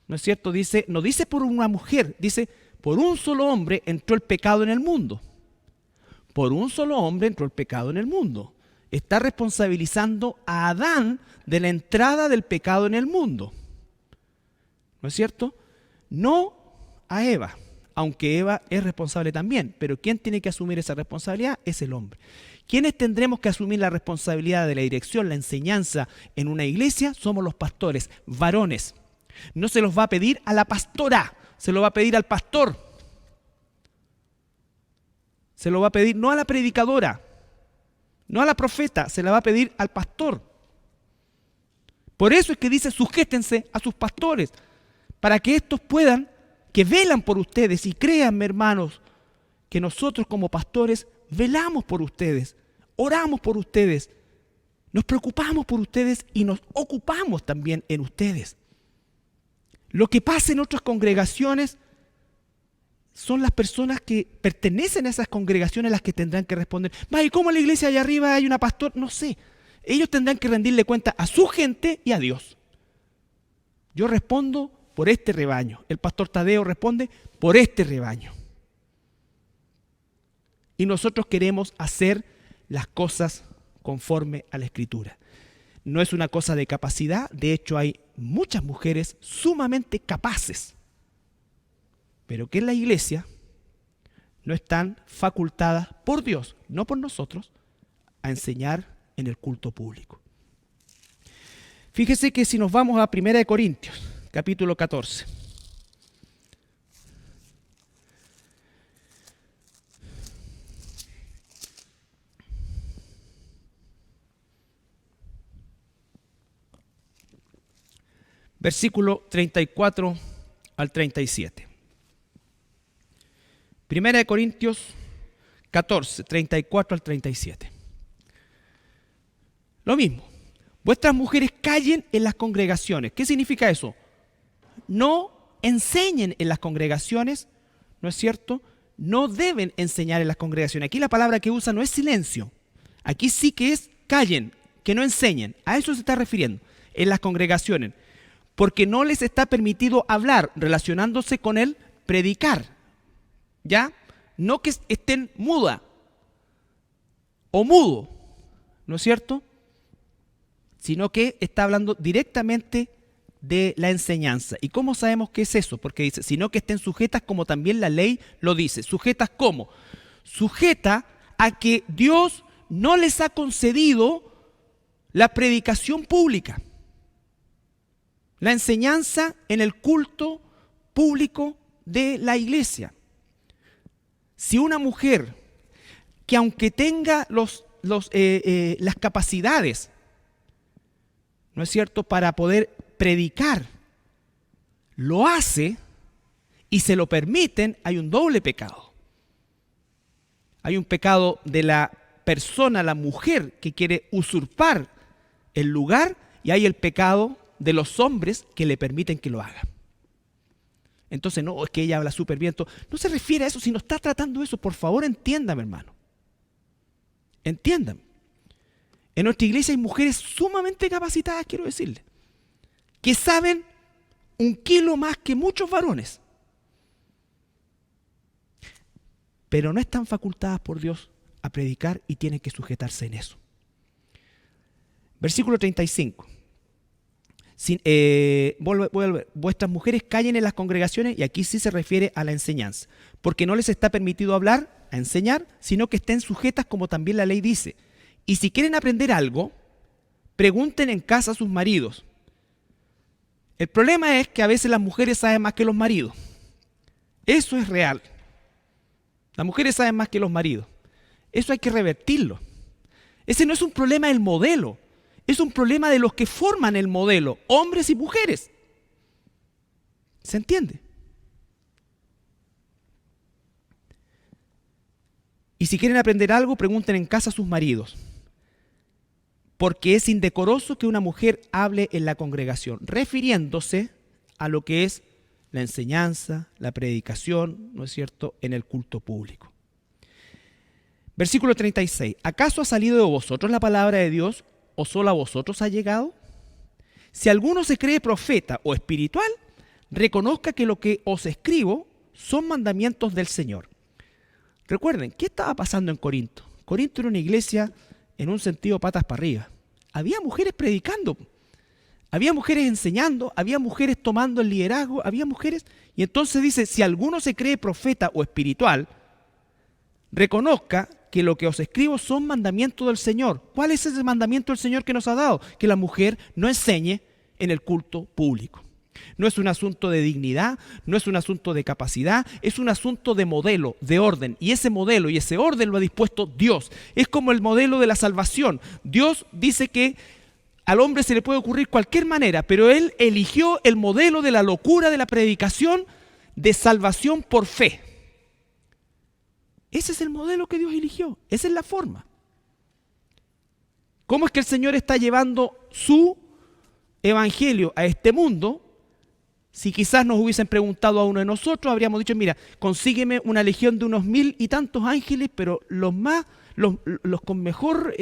¿no es cierto? Dice, no dice por una mujer, dice, por un solo hombre entró el pecado en el mundo. Por un solo hombre entró el pecado en el mundo. Está responsabilizando a Adán de la entrada del pecado en el mundo. ¿No es cierto? No a Eva, aunque Eva es responsable también, pero ¿quién tiene que asumir esa responsabilidad? Es el hombre. ¿Quiénes tendremos que asumir la responsabilidad de la dirección, la enseñanza en una iglesia? Somos los pastores, varones. No se los va a pedir a la pastora, se lo va a pedir al pastor. Se lo va a pedir no a la predicadora, no a la profeta, se la va a pedir al pastor. Por eso es que dice, sujétense a sus pastores, para que estos puedan, que velan por ustedes, y créanme, hermanos, que nosotros como pastores velamos por ustedes, oramos por ustedes, nos preocupamos por ustedes y nos ocupamos también en ustedes. Lo que pasa en otras congregaciones son las personas que pertenecen a esas congregaciones las que tendrán que responder. ¿Y cómo en la iglesia allá arriba hay una pastor? No sé. Ellos tendrán que rendirle cuenta a su gente y a Dios. Yo respondo por este rebaño. El pastor Tadeo responde por este rebaño. Y nosotros queremos hacer las cosas conforme a la Escritura. No es una cosa de capacidad, de hecho hay muchas mujeres sumamente capaces, pero que en la iglesia no están facultadas por Dios, no por nosotros, a enseñar en el culto público. Fíjese que si nos vamos a 1 Corintios, capítulo 14. Versículo 34 al 37. 1 Corintios 14, 34 al 37. Lo mismo. Vuestras mujeres callen en las congregaciones. ¿Qué significa eso? No enseñen en las congregaciones, ¿no es cierto? No deben enseñar en las congregaciones. Aquí la palabra que usa no es silencio. Aquí sí que es callen, que no enseñen. A eso se está refiriendo, en las congregaciones. Porque no les está permitido hablar relacionándose con el predicar. ¿Ya? No que estén muda o mudo, ¿no es cierto? Sino que está hablando directamente de la enseñanza. ¿Y cómo sabemos qué es eso? Porque dice, sino que estén sujetas como también la ley lo dice. ¿Sujetas cómo? Sujeta a que Dios no les ha concedido la predicación pública. La enseñanza en el culto público de la iglesia. Si una mujer que aunque tenga las capacidades, ¿no es cierto?, para poder predicar, lo hace y se lo permiten, hay un doble pecado. Hay un pecado de la persona, la mujer, que quiere usurpar el lugar, y hay el pecado de los hombres que le permiten que lo haga. Entonces, no, es que ella habla súper bien. No se refiere a eso, si no está tratando eso. Por favor, entiéndame, hermano. Entiéndame. En nuestra iglesia hay mujeres sumamente capacitadas, quiero decirle, que saben 1 kilo más que muchos varones. Pero no están facultadas por Dios a predicar y tienen que sujetarse en eso. Versículo 35. Vuestras mujeres callen en las congregaciones, y aquí sí se refiere a la enseñanza, porque no les está permitido hablar, a enseñar, sino que estén sujetas como también la ley dice. Y si quieren aprender algo, pregunten en casa a sus maridos. El problema es que a veces las mujeres saben más que los maridos. Eso es real. Las mujeres saben más que los maridos. Eso hay que revertirlo. Ese no es un problema del modelo. Es un problema de los que forman el modelo, hombres y mujeres. ¿Se entiende? Y si quieren aprender algo, pregunten en casa a sus maridos. Porque es indecoroso que una mujer hable en la congregación, refiriéndose a lo que es la enseñanza, la predicación, ¿no es cierto?, en el culto público. Versículo 36. ¿Acaso ha salido de vosotros la palabra de Dios, o solo a vosotros ha llegado? Si alguno se cree profeta o espiritual, reconozca que lo que os escribo son mandamientos del Señor. Recuerden, ¿qué estaba pasando en Corinto? Corinto era una iglesia en un sentido patas para arriba. Había mujeres predicando, había mujeres enseñando, había mujeres tomando el liderazgo, había mujeres. Y entonces dice, si alguno se cree profeta o espiritual, reconozca que lo que os escribo son mandamientos del Señor. ¿Cuál es ese mandamiento del Señor que nos ha dado? Que la mujer no enseñe en el culto público. No es un asunto de dignidad, no es un asunto de capacidad, es un asunto de modelo, de orden. Y ese modelo y ese orden lo ha dispuesto Dios. Es como el modelo de la salvación. Dios dice que al hombre se le puede ocurrir cualquier manera, pero Él eligió el modelo de la locura de la predicación de salvación por fe. Ese es el modelo que Dios eligió, esa es la forma. ¿Cómo es que el Señor está llevando su evangelio a este mundo? Si quizás nos hubiesen preguntado a uno de nosotros, habríamos dicho, mira, consígueme una legión de unos 1000 y tantos ángeles, pero los con mejor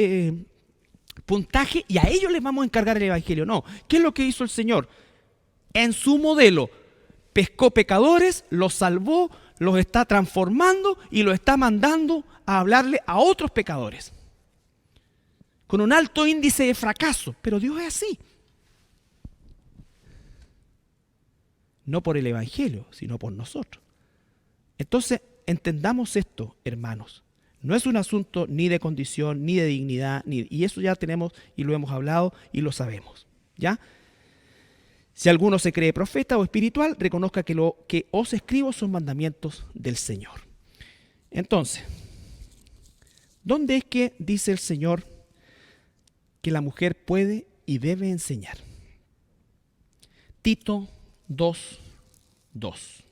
puntaje, y a ellos les vamos a encargar el evangelio. No, ¿qué es lo que hizo el Señor? En su modelo, pescó pecadores, los salvó, los está transformando y los está mandando a hablarle a otros pecadores. Con un alto índice de fracaso, pero Dios es así. No por el evangelio, sino por nosotros. Entonces, entendamos esto, hermanos. No es un asunto ni de condición, ni de dignidad, y eso ya tenemos y lo hemos hablado y lo sabemos, ¿ya? Si alguno se cree profeta o espiritual, reconozca que lo que os escribo son mandamientos del Señor. Entonces, ¿dónde es que dice el Señor que la mujer puede y debe enseñar? Tito 2:2.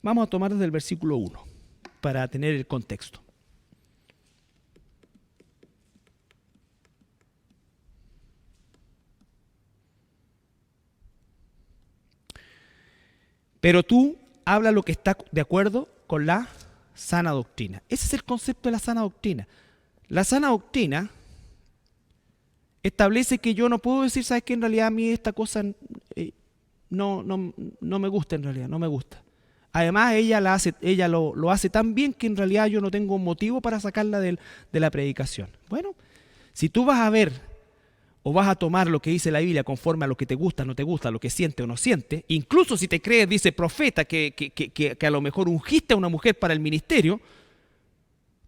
Vamos a tomar desde el versículo 1 para tener el contexto. Pero tú habla lo que está de acuerdo con la sana doctrina. Ese es el concepto de la sana doctrina. La sana doctrina establece que yo no puedo decir, ¿sabes qué? En realidad a mí esta cosa no me gusta, en realidad, no me gusta. Además, ella lo hace tan bien que en realidad yo no tengo motivo para sacarla de la predicación. Bueno, si tú vas a ver o vas a tomar lo que dice la Biblia conforme a lo que te gusta, no te gusta, lo que siente o no siente, incluso si te crees, dice profeta, que a lo mejor ungiste a una mujer para el ministerio,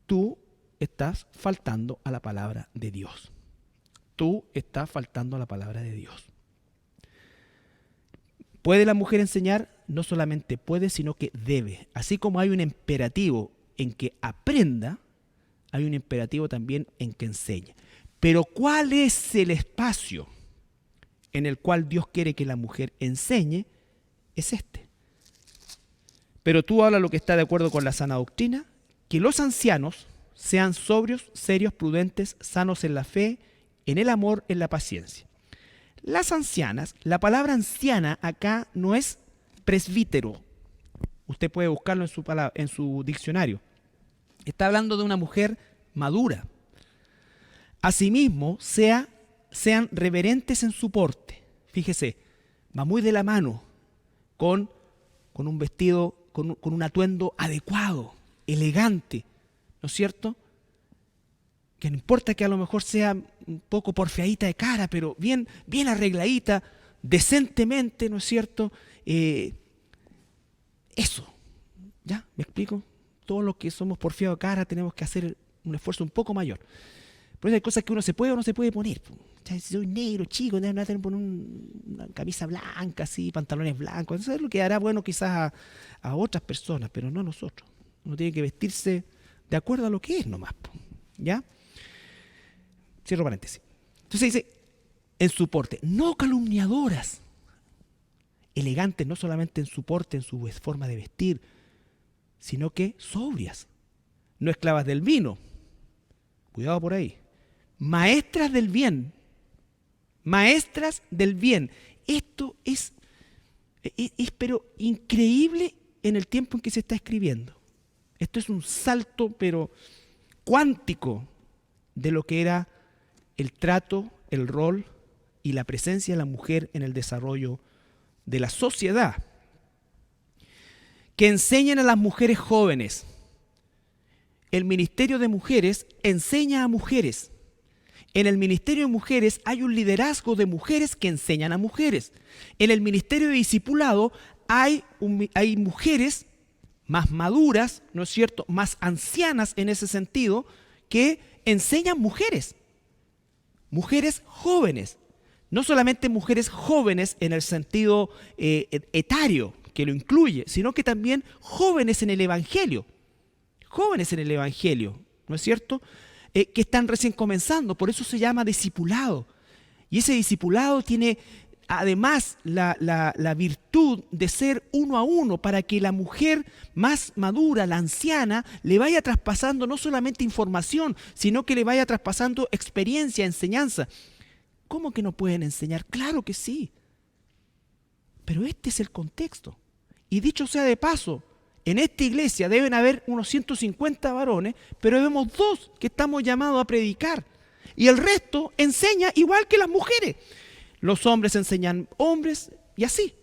tú estás faltando a la palabra de Dios. Tú estás faltando a la palabra de Dios. ¿Puede la mujer enseñar? No solamente puede, sino que debe. Así como hay un imperativo en que aprenda, hay un imperativo también en que enseñe. Pero ¿cuál es el espacio en el cual Dios quiere que la mujer enseñe? Es este. Pero tú habla lo que está de acuerdo con la sana doctrina, que los ancianos sean sobrios, serios, prudentes, sanos en la fe, en el amor, en la paciencia. Las ancianas, la palabra anciana acá no es presbítero. Usted puede buscarlo en su diccionario. Está hablando de una mujer madura. Asimismo, sean reverentes en su porte. Fíjese, va muy de la mano con un vestido, con un atuendo adecuado, elegante, ¿no es cierto? Que no importa que a lo mejor sea un poco porfiadita de cara, pero bien arregladita, decentemente, ¿no es cierto? Eso, ¿ya? ¿Me explico? Todos los que somos porfiados de cara tenemos que hacer un esfuerzo un poco mayor. Pero hay cosas que uno se puede o no se puede poner. Si soy negro, chico, no tener que poner una camisa blanca, así, pantalones blancos. Eso es lo que hará bueno quizás a otras personas, pero no a nosotros. Uno tiene que vestirse de acuerdo a lo que es nomás, ¿ya? Cierro paréntesis. Entonces dice, en su porte, no calumniadoras, elegantes no solamente en su porte, en su forma de vestir, sino que sobrias, no esclavas del vino. Cuidado por ahí. Maestras del bien. Maestras del bien. Esto es pero increíble en el tiempo en que se está escribiendo. Esto es un salto, pero cuántico, de lo que era el trato, el rol y la presencia de la mujer en el desarrollo de la sociedad. Que enseñen a las mujeres jóvenes. El ministerio de mujeres enseña a mujeres. En el ministerio de mujeres hay un liderazgo de mujeres que enseñan a mujeres. En el ministerio de discipulado hay mujeres más maduras, ¿no es cierto?, más ancianas en ese sentido, que enseñan mujeres. Mujeres jóvenes. No solamente mujeres jóvenes en el sentido etario, que lo incluye, sino que también jóvenes en el Evangelio. Jóvenes en el Evangelio, ¿no es cierto?, que están recién comenzando, por eso se llama discipulado. Y ese discipulado tiene además la virtud de ser uno a uno, para que la mujer más madura, la anciana, le vaya traspasando no solamente información, sino que le vaya traspasando experiencia, enseñanza. ¿Cómo que no pueden enseñar? Claro que sí. Pero este es el contexto. Y dicho sea de paso, en esta iglesia deben haber unos 150 varones, pero vemos 2 que estamos llamados a predicar. Y el resto enseña igual que las mujeres. Los hombres enseñan hombres y así.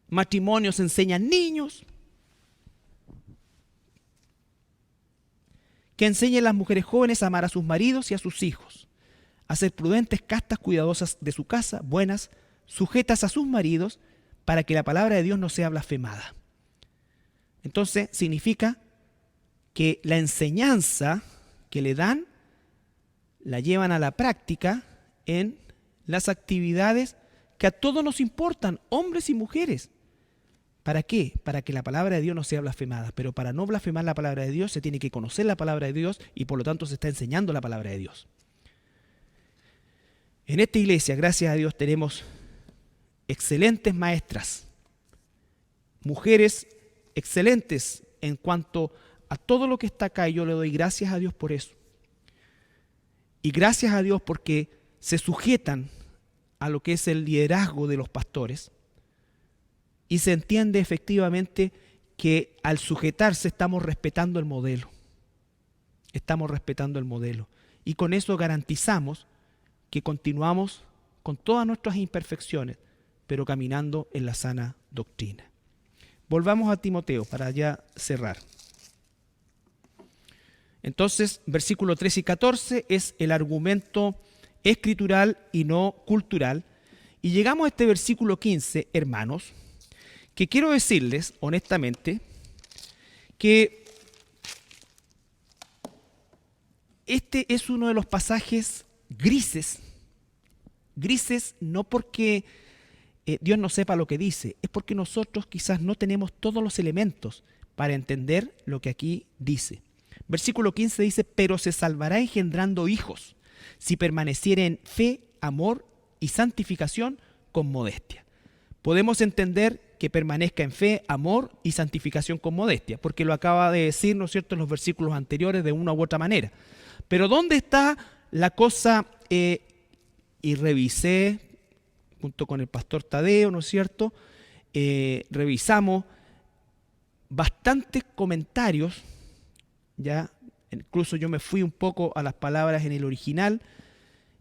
Matrimonios enseñan niños. Que enseñen las mujeres jóvenes a amar a sus maridos y a sus hijos, a ser prudentes, castas, cuidadosas de su casa, buenas, sujetas a sus maridos, para que la palabra de Dios no sea blasfemada. Entonces, significa que la enseñanza que le dan la llevan a la práctica en las actividades que a todos nos importan, hombres y mujeres. ¿Para qué? Para que la palabra de Dios no sea blasfemada. Pero para no blasfemar la palabra de Dios se tiene que conocer la palabra de Dios y por lo tanto se está enseñando la palabra de Dios. En esta iglesia, gracias a Dios, tenemos excelentes maestras, mujeres excelentes en cuanto a todo lo que está acá, y yo le doy gracias a Dios por eso. Y gracias a Dios porque se sujetan a lo que es el liderazgo de los pastores y se entiende efectivamente que al sujetarse estamos respetando el modelo. Estamos respetando el modelo. Y con eso garantizamos que continuamos con todas nuestras imperfecciones, pero caminando en la sana doctrina. Volvamos a Timoteo para ya cerrar. Entonces, versículos 13 y 14 es el argumento escritural y no cultural. Y llegamos a este versículo 15, hermanos, que quiero decirles honestamente que este es uno de los pasajes grises no porque Dios no sepa lo que dice, es porque nosotros quizás no tenemos todos los elementos para entender lo que aquí dice. Versículo 15 dice, pero se salvará engendrando hijos, si permaneciere en fe, amor y santificación con modestia. Podemos entender que permanezca en fe, amor y santificación con modestia, porque lo acaba de decir, ¿no es cierto?, en los versículos anteriores de una u otra manera. Pero ¿dónde está la cosa? Y revisé, junto con el pastor Tadeo, ¿no es cierto?, revisamos bastantes comentarios, ya, incluso yo me fui un poco a las palabras en el original,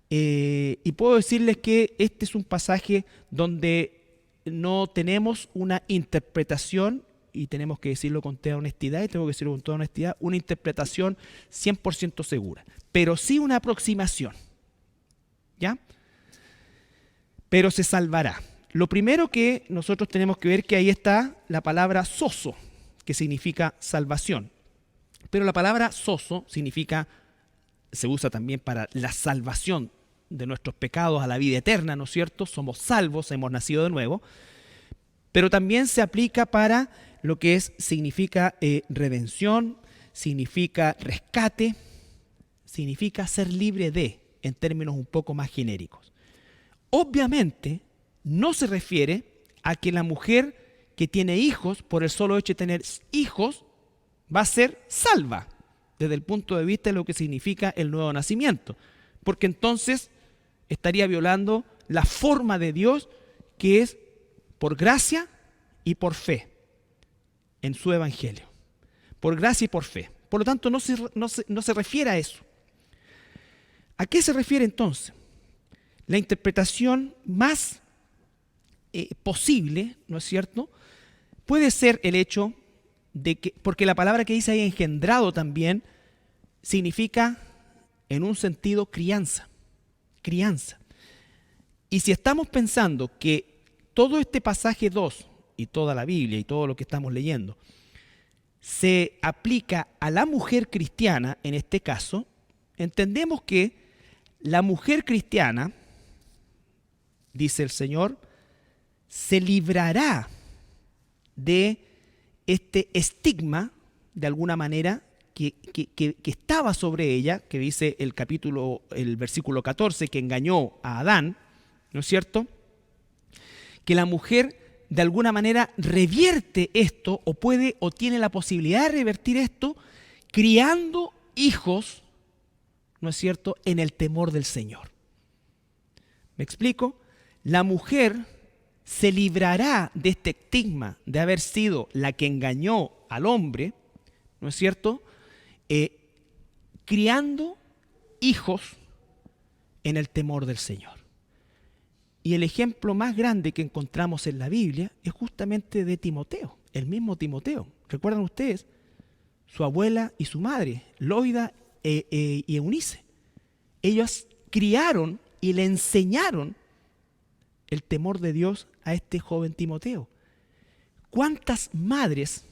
y puedo decirles que este es un pasaje donde no tenemos una interpretación, y tenemos que decirlo con toda honestidad, y tengo que decirlo con toda honestidad, una interpretación 100% segura, pero sí una aproximación, ¿ya? Pero se salvará. Lo primero que nosotros tenemos que ver que ahí está la palabra sozo, que significa salvación. Pero la palabra sozo significa, se usa también para la salvación de nuestros pecados a la vida eterna, ¿no es cierto? Somos salvos, hemos nacido de nuevo. Pero también se aplica para lo que significa redención, significa rescate, significa ser libre de, en términos un poco más genéricos. Obviamente, no se refiere a que la mujer que tiene hijos, por el solo hecho de tener hijos, va a ser salva, desde el punto de vista de lo que significa el nuevo nacimiento. Porque entonces estaría violando la forma de Dios, que es por gracia y por fe, en su evangelio. Por gracia y por fe. Por lo tanto, no se refiere a eso. ¿A qué se refiere entonces? La interpretación más posible, ¿no es cierto?, puede ser el hecho de que, porque la palabra que dice ahí engendrado también, significa en un sentido crianza. Y si estamos pensando que todo este pasaje 2 y toda la Biblia y todo lo que estamos leyendo se aplica a la mujer cristiana, en este caso, entendemos que la mujer cristiana, dice el Señor, se librará de este estigma, de alguna manera, que estaba sobre ella, que dice el versículo 14, que engañó a Adán, ¿no es cierto? Que la mujer de alguna manera revierte esto, o puede o tiene la posibilidad de revertir esto, criando hijos, ¿no es cierto?, en el temor del Señor. ¿Me explico? La mujer se librará de este estigma de haber sido la que engañó al hombre, ¿no es cierto? Criando hijos en el temor del Señor. Y el ejemplo más grande que encontramos en la Biblia es justamente de Timoteo, el mismo Timoteo. ¿Recuerdan ustedes? Su abuela y su madre, Loida y Eunice. Ellos criaron y le enseñaron el temor de Dios a este joven Timoteo. ¿Cuántas madres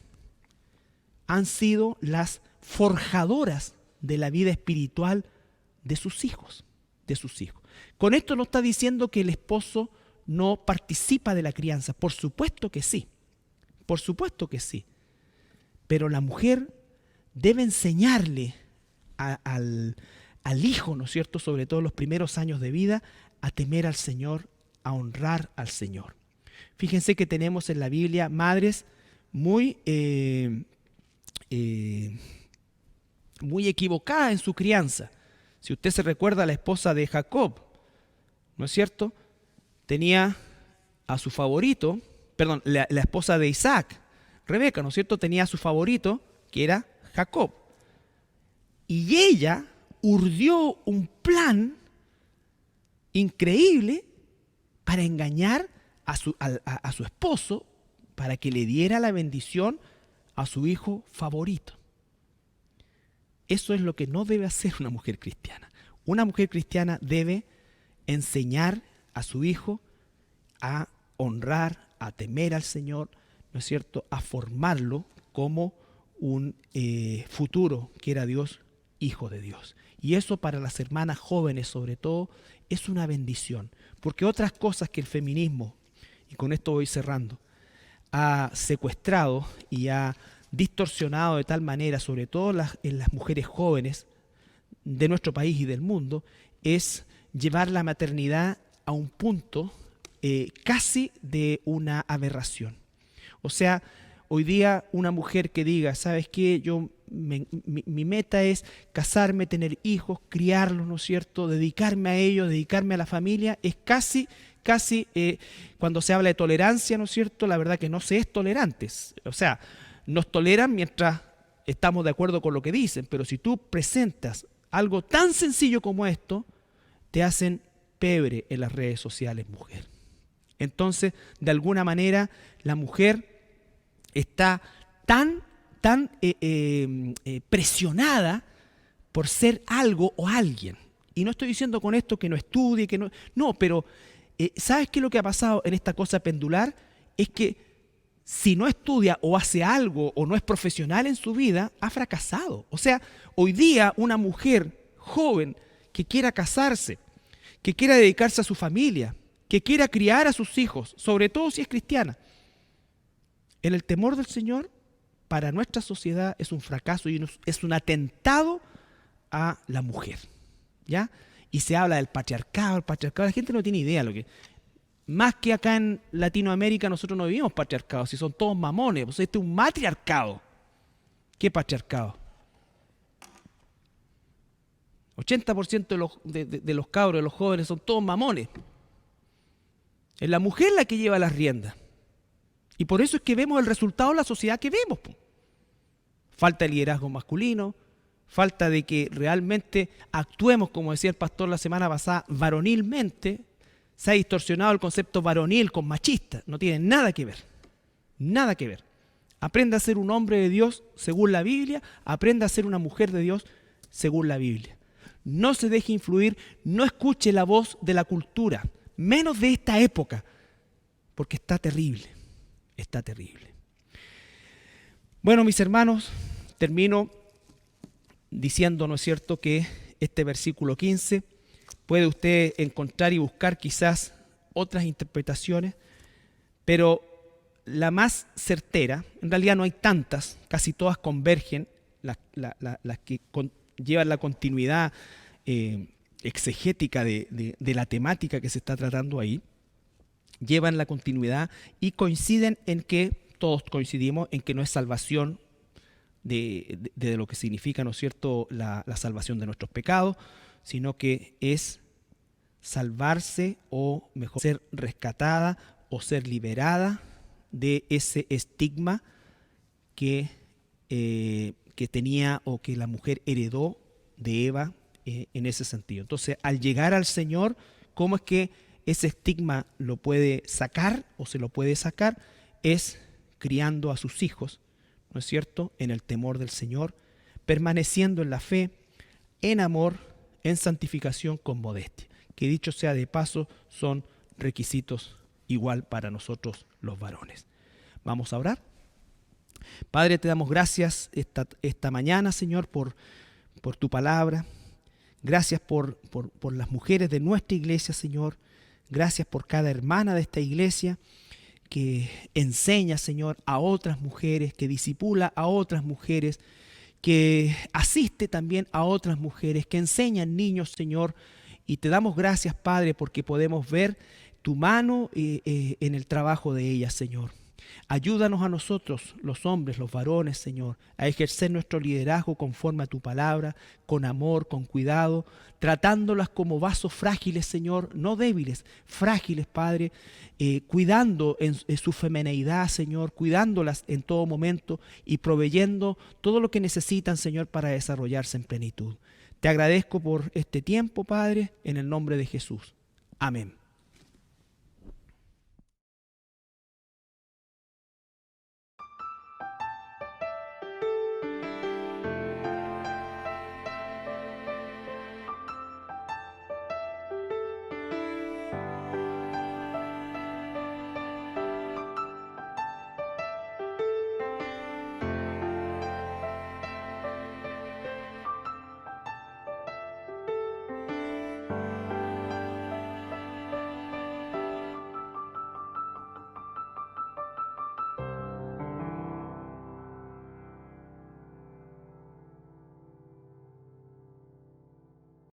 han sido las forjadoras de la vida espiritual de sus hijos? De sus hijos. Con esto no está diciendo que el esposo no participa de la crianza. Por supuesto que sí. Por supuesto que sí. Pero la mujer debe enseñarle al hijo, ¿no es cierto?, sobre todo en los primeros años de vida, a temer al Señor, a honrar al Señor. Fíjense que tenemos en la Biblia madres muy equivocadas en su crianza. Si usted se recuerda, la esposa de Jacob, ¿no es cierto?, tenía a su favorito, perdón, la esposa de Isaac, Rebeca, ¿no es cierto?, tenía a su favorito, que era Jacob. Y ella urdió un plan increíble para engañar a su esposo, para que le diera la bendición a su hijo favorito. Eso es lo que no debe hacer una mujer cristiana. Una mujer cristiana debe enseñar a su hijo a honrar, a temer al Señor, ¿no es cierto?, a formarlo como un futuro, quiera Dios, hijo de Dios. Y eso para las hermanas jóvenes sobre todo es una bendición, porque otras cosas que el feminismo, y con esto voy cerrando, ha secuestrado y ha distorsionado de tal manera, sobre todo en las mujeres jóvenes de nuestro país y del mundo, es llevar la maternidad a un punto casi de una aberración. O sea, hoy día una mujer que diga, ¿sabes qué? Mi meta es casarme, tener hijos, criarlos, ¿no es cierto?, dedicarme a ellos, dedicarme a la familia, es casi cuando se habla de tolerancia, ¿no es cierto?, la verdad que no se es tolerantes. O sea, nos toleran mientras estamos de acuerdo con lo que dicen, pero si tú presentas algo tan sencillo como esto, te hacen pebre en las redes sociales, mujer. Entonces, de alguna manera, la mujer está tan presionada por ser algo o alguien. Y no estoy diciendo con esto que no estudie, que no... No, pero ¿sabes qué es lo que ha pasado en esta cosa pendular? Es que si no estudia o hace algo o no es profesional en su vida, ha fracasado. O sea, hoy día una mujer joven que quiera casarse, que quiera dedicarse a su familia, que quiera criar a sus hijos, sobre todo si es cristiana, en el temor del Señor, para nuestra sociedad es un fracaso y es un atentado a la mujer, ¿ya? Y se habla del patriarcado, la gente no tiene idea de lo que... Más que acá en Latinoamérica nosotros no vivimos patriarcados, si son todos mamones, pues este es un matriarcado. ¿Qué patriarcado? 80% de los cabros, de los jóvenes, son todos mamones. Es la mujer la que lleva las riendas. Y por eso es que vemos el resultado de la sociedad que vemos. Falta de liderazgo masculino, falta de que realmente actuemos, como decía el pastor la semana pasada, varonilmente. Se ha distorsionado el concepto varonil con machista. No tiene nada que ver. Nada que ver. Aprenda a ser un hombre de Dios según la Biblia. Aprenda a ser una mujer de Dios según la Biblia. No se deje influir. No escuche la voz de la cultura. Menos de esta época. Porque está terrible. Está terrible. Bueno, mis hermanos, termino diciendo, ¿no es cierto?, que este versículo 15... puede usted encontrar y buscar quizás otras interpretaciones, pero la más certera, en realidad no hay tantas, casi todas convergen, las que llevan la continuidad exegética de la temática que se está tratando ahí, llevan la continuidad y coinciden en que, todos coincidimos en que no es salvación de lo que significa, ¿no es cierto?, la salvación de nuestros pecados, sino que es salvarse o mejor ser rescatada o ser liberada de ese estigma que tenía o que la mujer heredó de Eva en ese sentido. Entonces, al llegar al Señor, ¿cómo es que ese estigma lo puede sacar o se lo puede sacar? Es criando a sus hijos, ¿no es cierto?, en el temor del Señor, permaneciendo en la fe, en amor, en santificación con modestia, que dicho sea de paso, son requisitos igual para nosotros los varones. Vamos a orar. Padre, te damos gracias esta mañana, Señor, por tu palabra. Gracias por las mujeres de nuestra iglesia, Señor. Gracias por cada hermana de esta iglesia que enseña, Señor, a otras mujeres, que discipula a otras mujeres, que asiste también a otras mujeres, que enseñan niños, Señor. Y te damos gracias, Padre, porque podemos ver tu mano en el trabajo de ellas, Señor. Ayúdanos a nosotros, los hombres, los varones, Señor, a ejercer nuestro liderazgo conforme a tu palabra, con amor, con cuidado, tratándolas como vasos frágiles, Señor, no débiles, frágiles, Padre, cuidando en su femineidad, Señor, cuidándolas en todo momento y proveyendo todo lo que necesitan, Señor, para desarrollarse en plenitud. Te agradezco por este tiempo, Padre, en el nombre de Jesús. Amén.